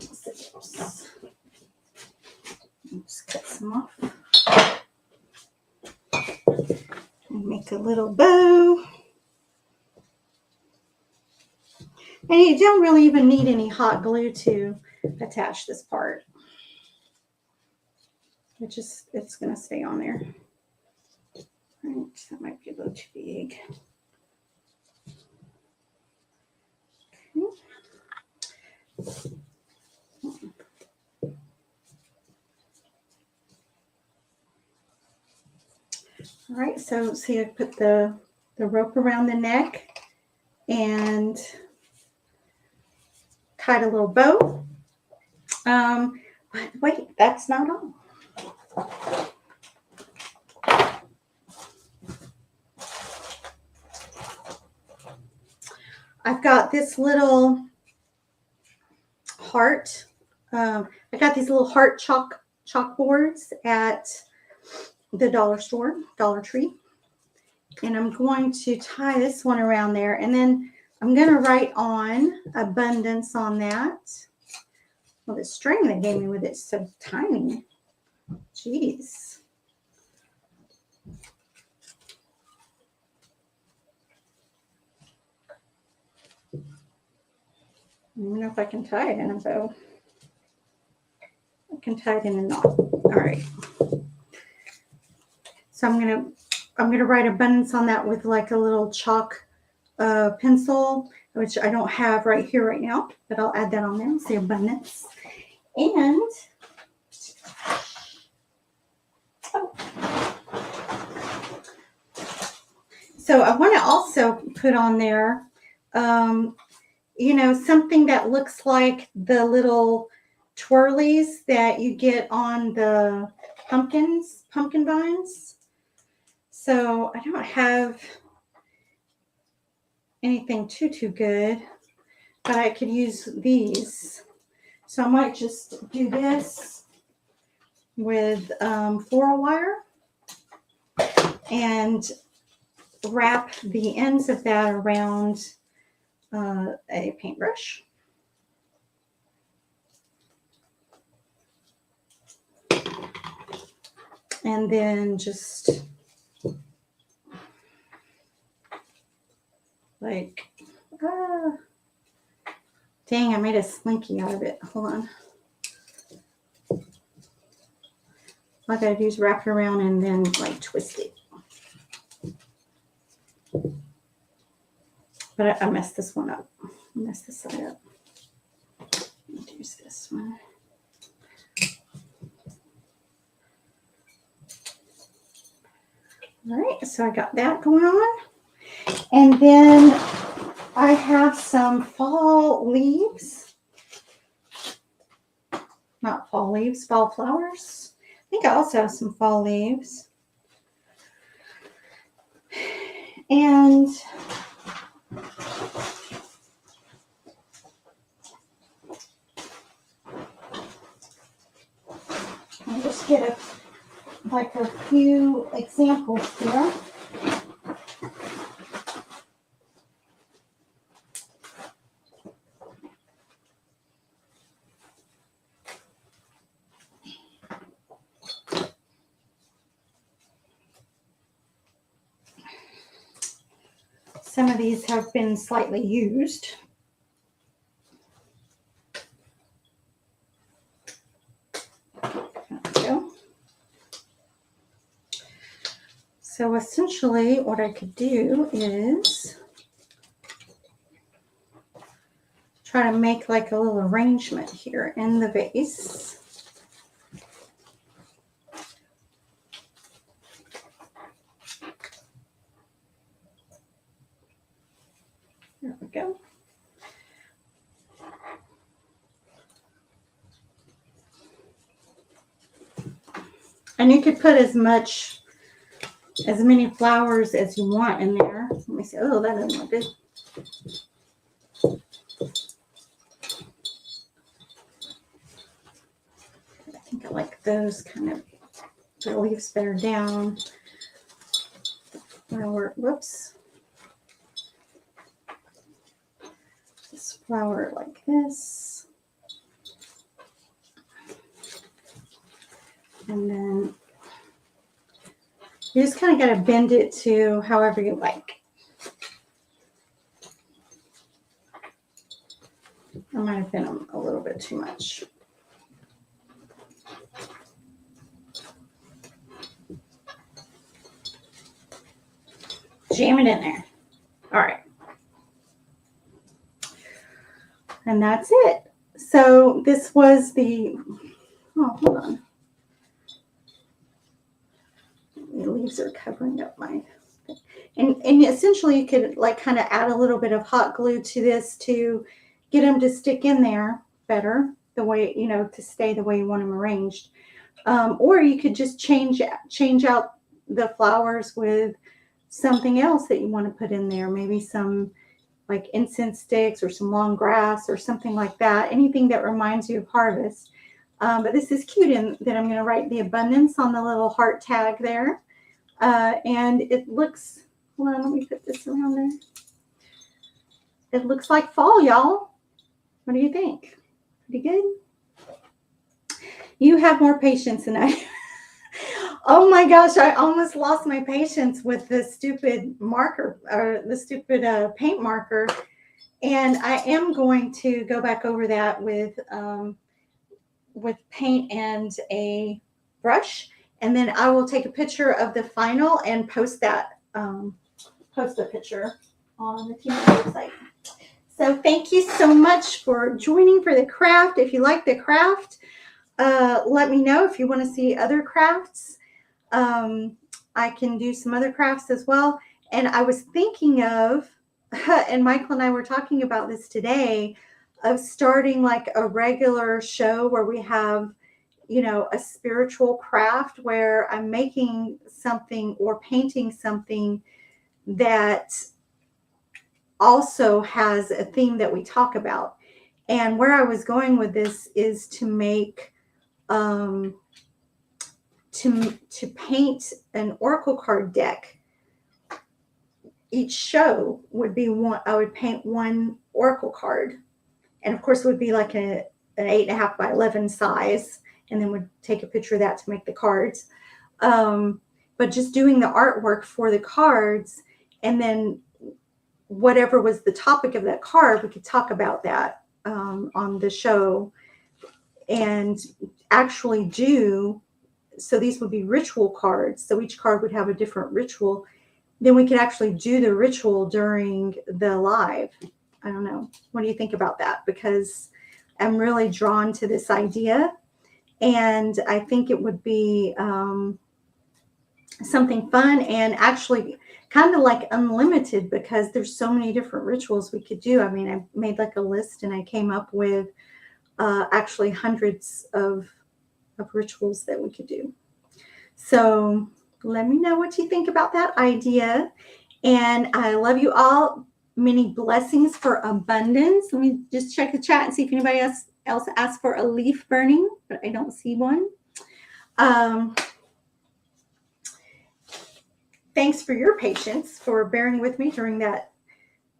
[SPEAKER 1] scissors. Just cut some off. And make a little bow. And you don't really even need any hot glue to attach this part. It's going to stay on there. All right, that might be a little too big. Okay. All right, so see I put the rope around the neck and tied a little bow. But wait, that's not all. I've got this little heart. I got these little heart chalkboards at the dollar store, Dollar Tree. And I'm going to tie this one around there. And then I'm going to write on abundance on that. Well, the string they gave me with it's so tiny. Jeez. I don't know if I can tie it in a bow. I can tie it in a knot. All right. So I'm gonna write abundance on that with like a little chalk pencil, which I don't have right here right now, but I'll add that on there. Say abundance. And so I want to also put on there, you know, something that looks like the little twirlies that you get on the pumpkin vines. So I don't have anything too good, but I could use these. So I might just do this with floral wire and wrap the ends of that around a paintbrush. And then just like, dang, I made a slinky out of it. Hold on. All I gotta do is wrap it around and then like twist it. But I messed this one up. I messed this side up. Let's use this one. All right, so I got that going on. And then I have some fall leaves. Not fall leaves, fall flowers. I think I also have some fall leaves. And I'll just get a few examples here. Some of these have been slightly used. There we go. So essentially what I could do is try to make like a little arrangement here in the vase. There we go. And you could put as many flowers as you want in there. Let me see. Oh, that doesn't look good. I think I like those kind of the leaves better down. Whoops. This flower like this. And then you just kind of got to bend it to however you like. I might have been a little bit too much. Jam it in there. All right. And that's it. So this was the, oh, hold on. The leaves are covering up my, and essentially you could like kind of add a little bit of hot glue to this to get them to stick in there better, the way, you know, to stay the way you want them arranged. Or you could just change out the flowers with something else that you want to put in there. Maybe some like incense sticks or some long grass or something like that. Anything that reminds you of harvest. But this is cute in that I'm going to write the abundance on the little heart tag there. And it looks, hold on, let me put this around there. It looks like fall, y'all. What do you think? Pretty good? You have more patience than I do. Oh my gosh, I almost lost my patience with the stupid marker or the stupid paint marker. And I am going to go back over that with paint and a brush. And then I will take a picture of the final and post that, post a picture on the team website. So thank you so much for joining for the craft. If you like the craft, let me know if you want to see other crafts. I can do some other crafts as well. And I was thinking of, and Michael and I were talking about this today, of starting like a regular show where we have, you know, a spiritual craft where I'm making something or painting something that also has a theme that we talk about. And where I was going with this is to make to paint an oracle card deck. Each show would be one. I would paint one oracle card, and of course it would be like an 8.5 by 11 size, and then would take a picture of that to make the cards. But just doing the artwork for the cards, and then whatever was the topic of that card, we could talk about that on the show, and actually do. So these would be ritual cards. So each card would have a different ritual. Then we could actually do the ritual during the live. I don't know. What do you think about that? Because I'm really drawn to this idea, and I think it would be something fun and actually kind of like unlimited, because there's so many different rituals we could do. I mean, I made like a list and I came up with actually hundreds of rituals that we could do. So let me know what you think about that idea. And I love you all. Many blessings for abundance. Let me just check the chat and see if anybody else asked for a leaf burning, but I don't see one. Thanks for your patience, for bearing with me during that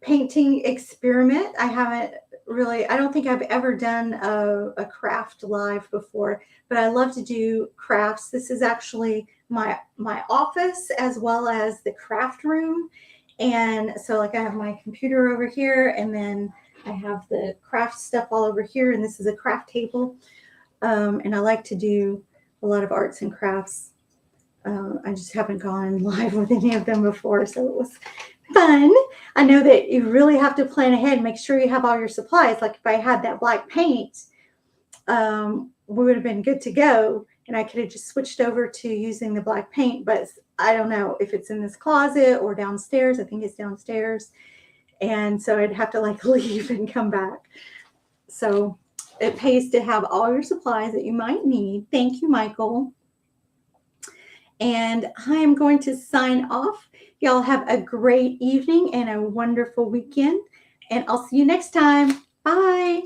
[SPEAKER 1] painting experiment. I don't think I've ever done a craft live before, but I love to do crafts. This is actually my office as well as the craft room. And so like I have my computer over here, and then I have the craft stuff all over here, and this is a craft table. And I like to do a lot of arts and crafts. I just haven't gone live with any of them before, so it was fun. I know that you really have to plan ahead, make sure you have all your supplies. Like if I had that black paint, we would have been good to go, and I could have just switched over to using the black paint, but I don't know if it's in this closet or downstairs. I think it's downstairs. And so I'd have to like leave and come back. So it pays to have all your supplies that you might need. Thank you, Michael. And I am going to sign off. Y'all have a great evening and a wonderful weekend. And I'll see you next time. Bye.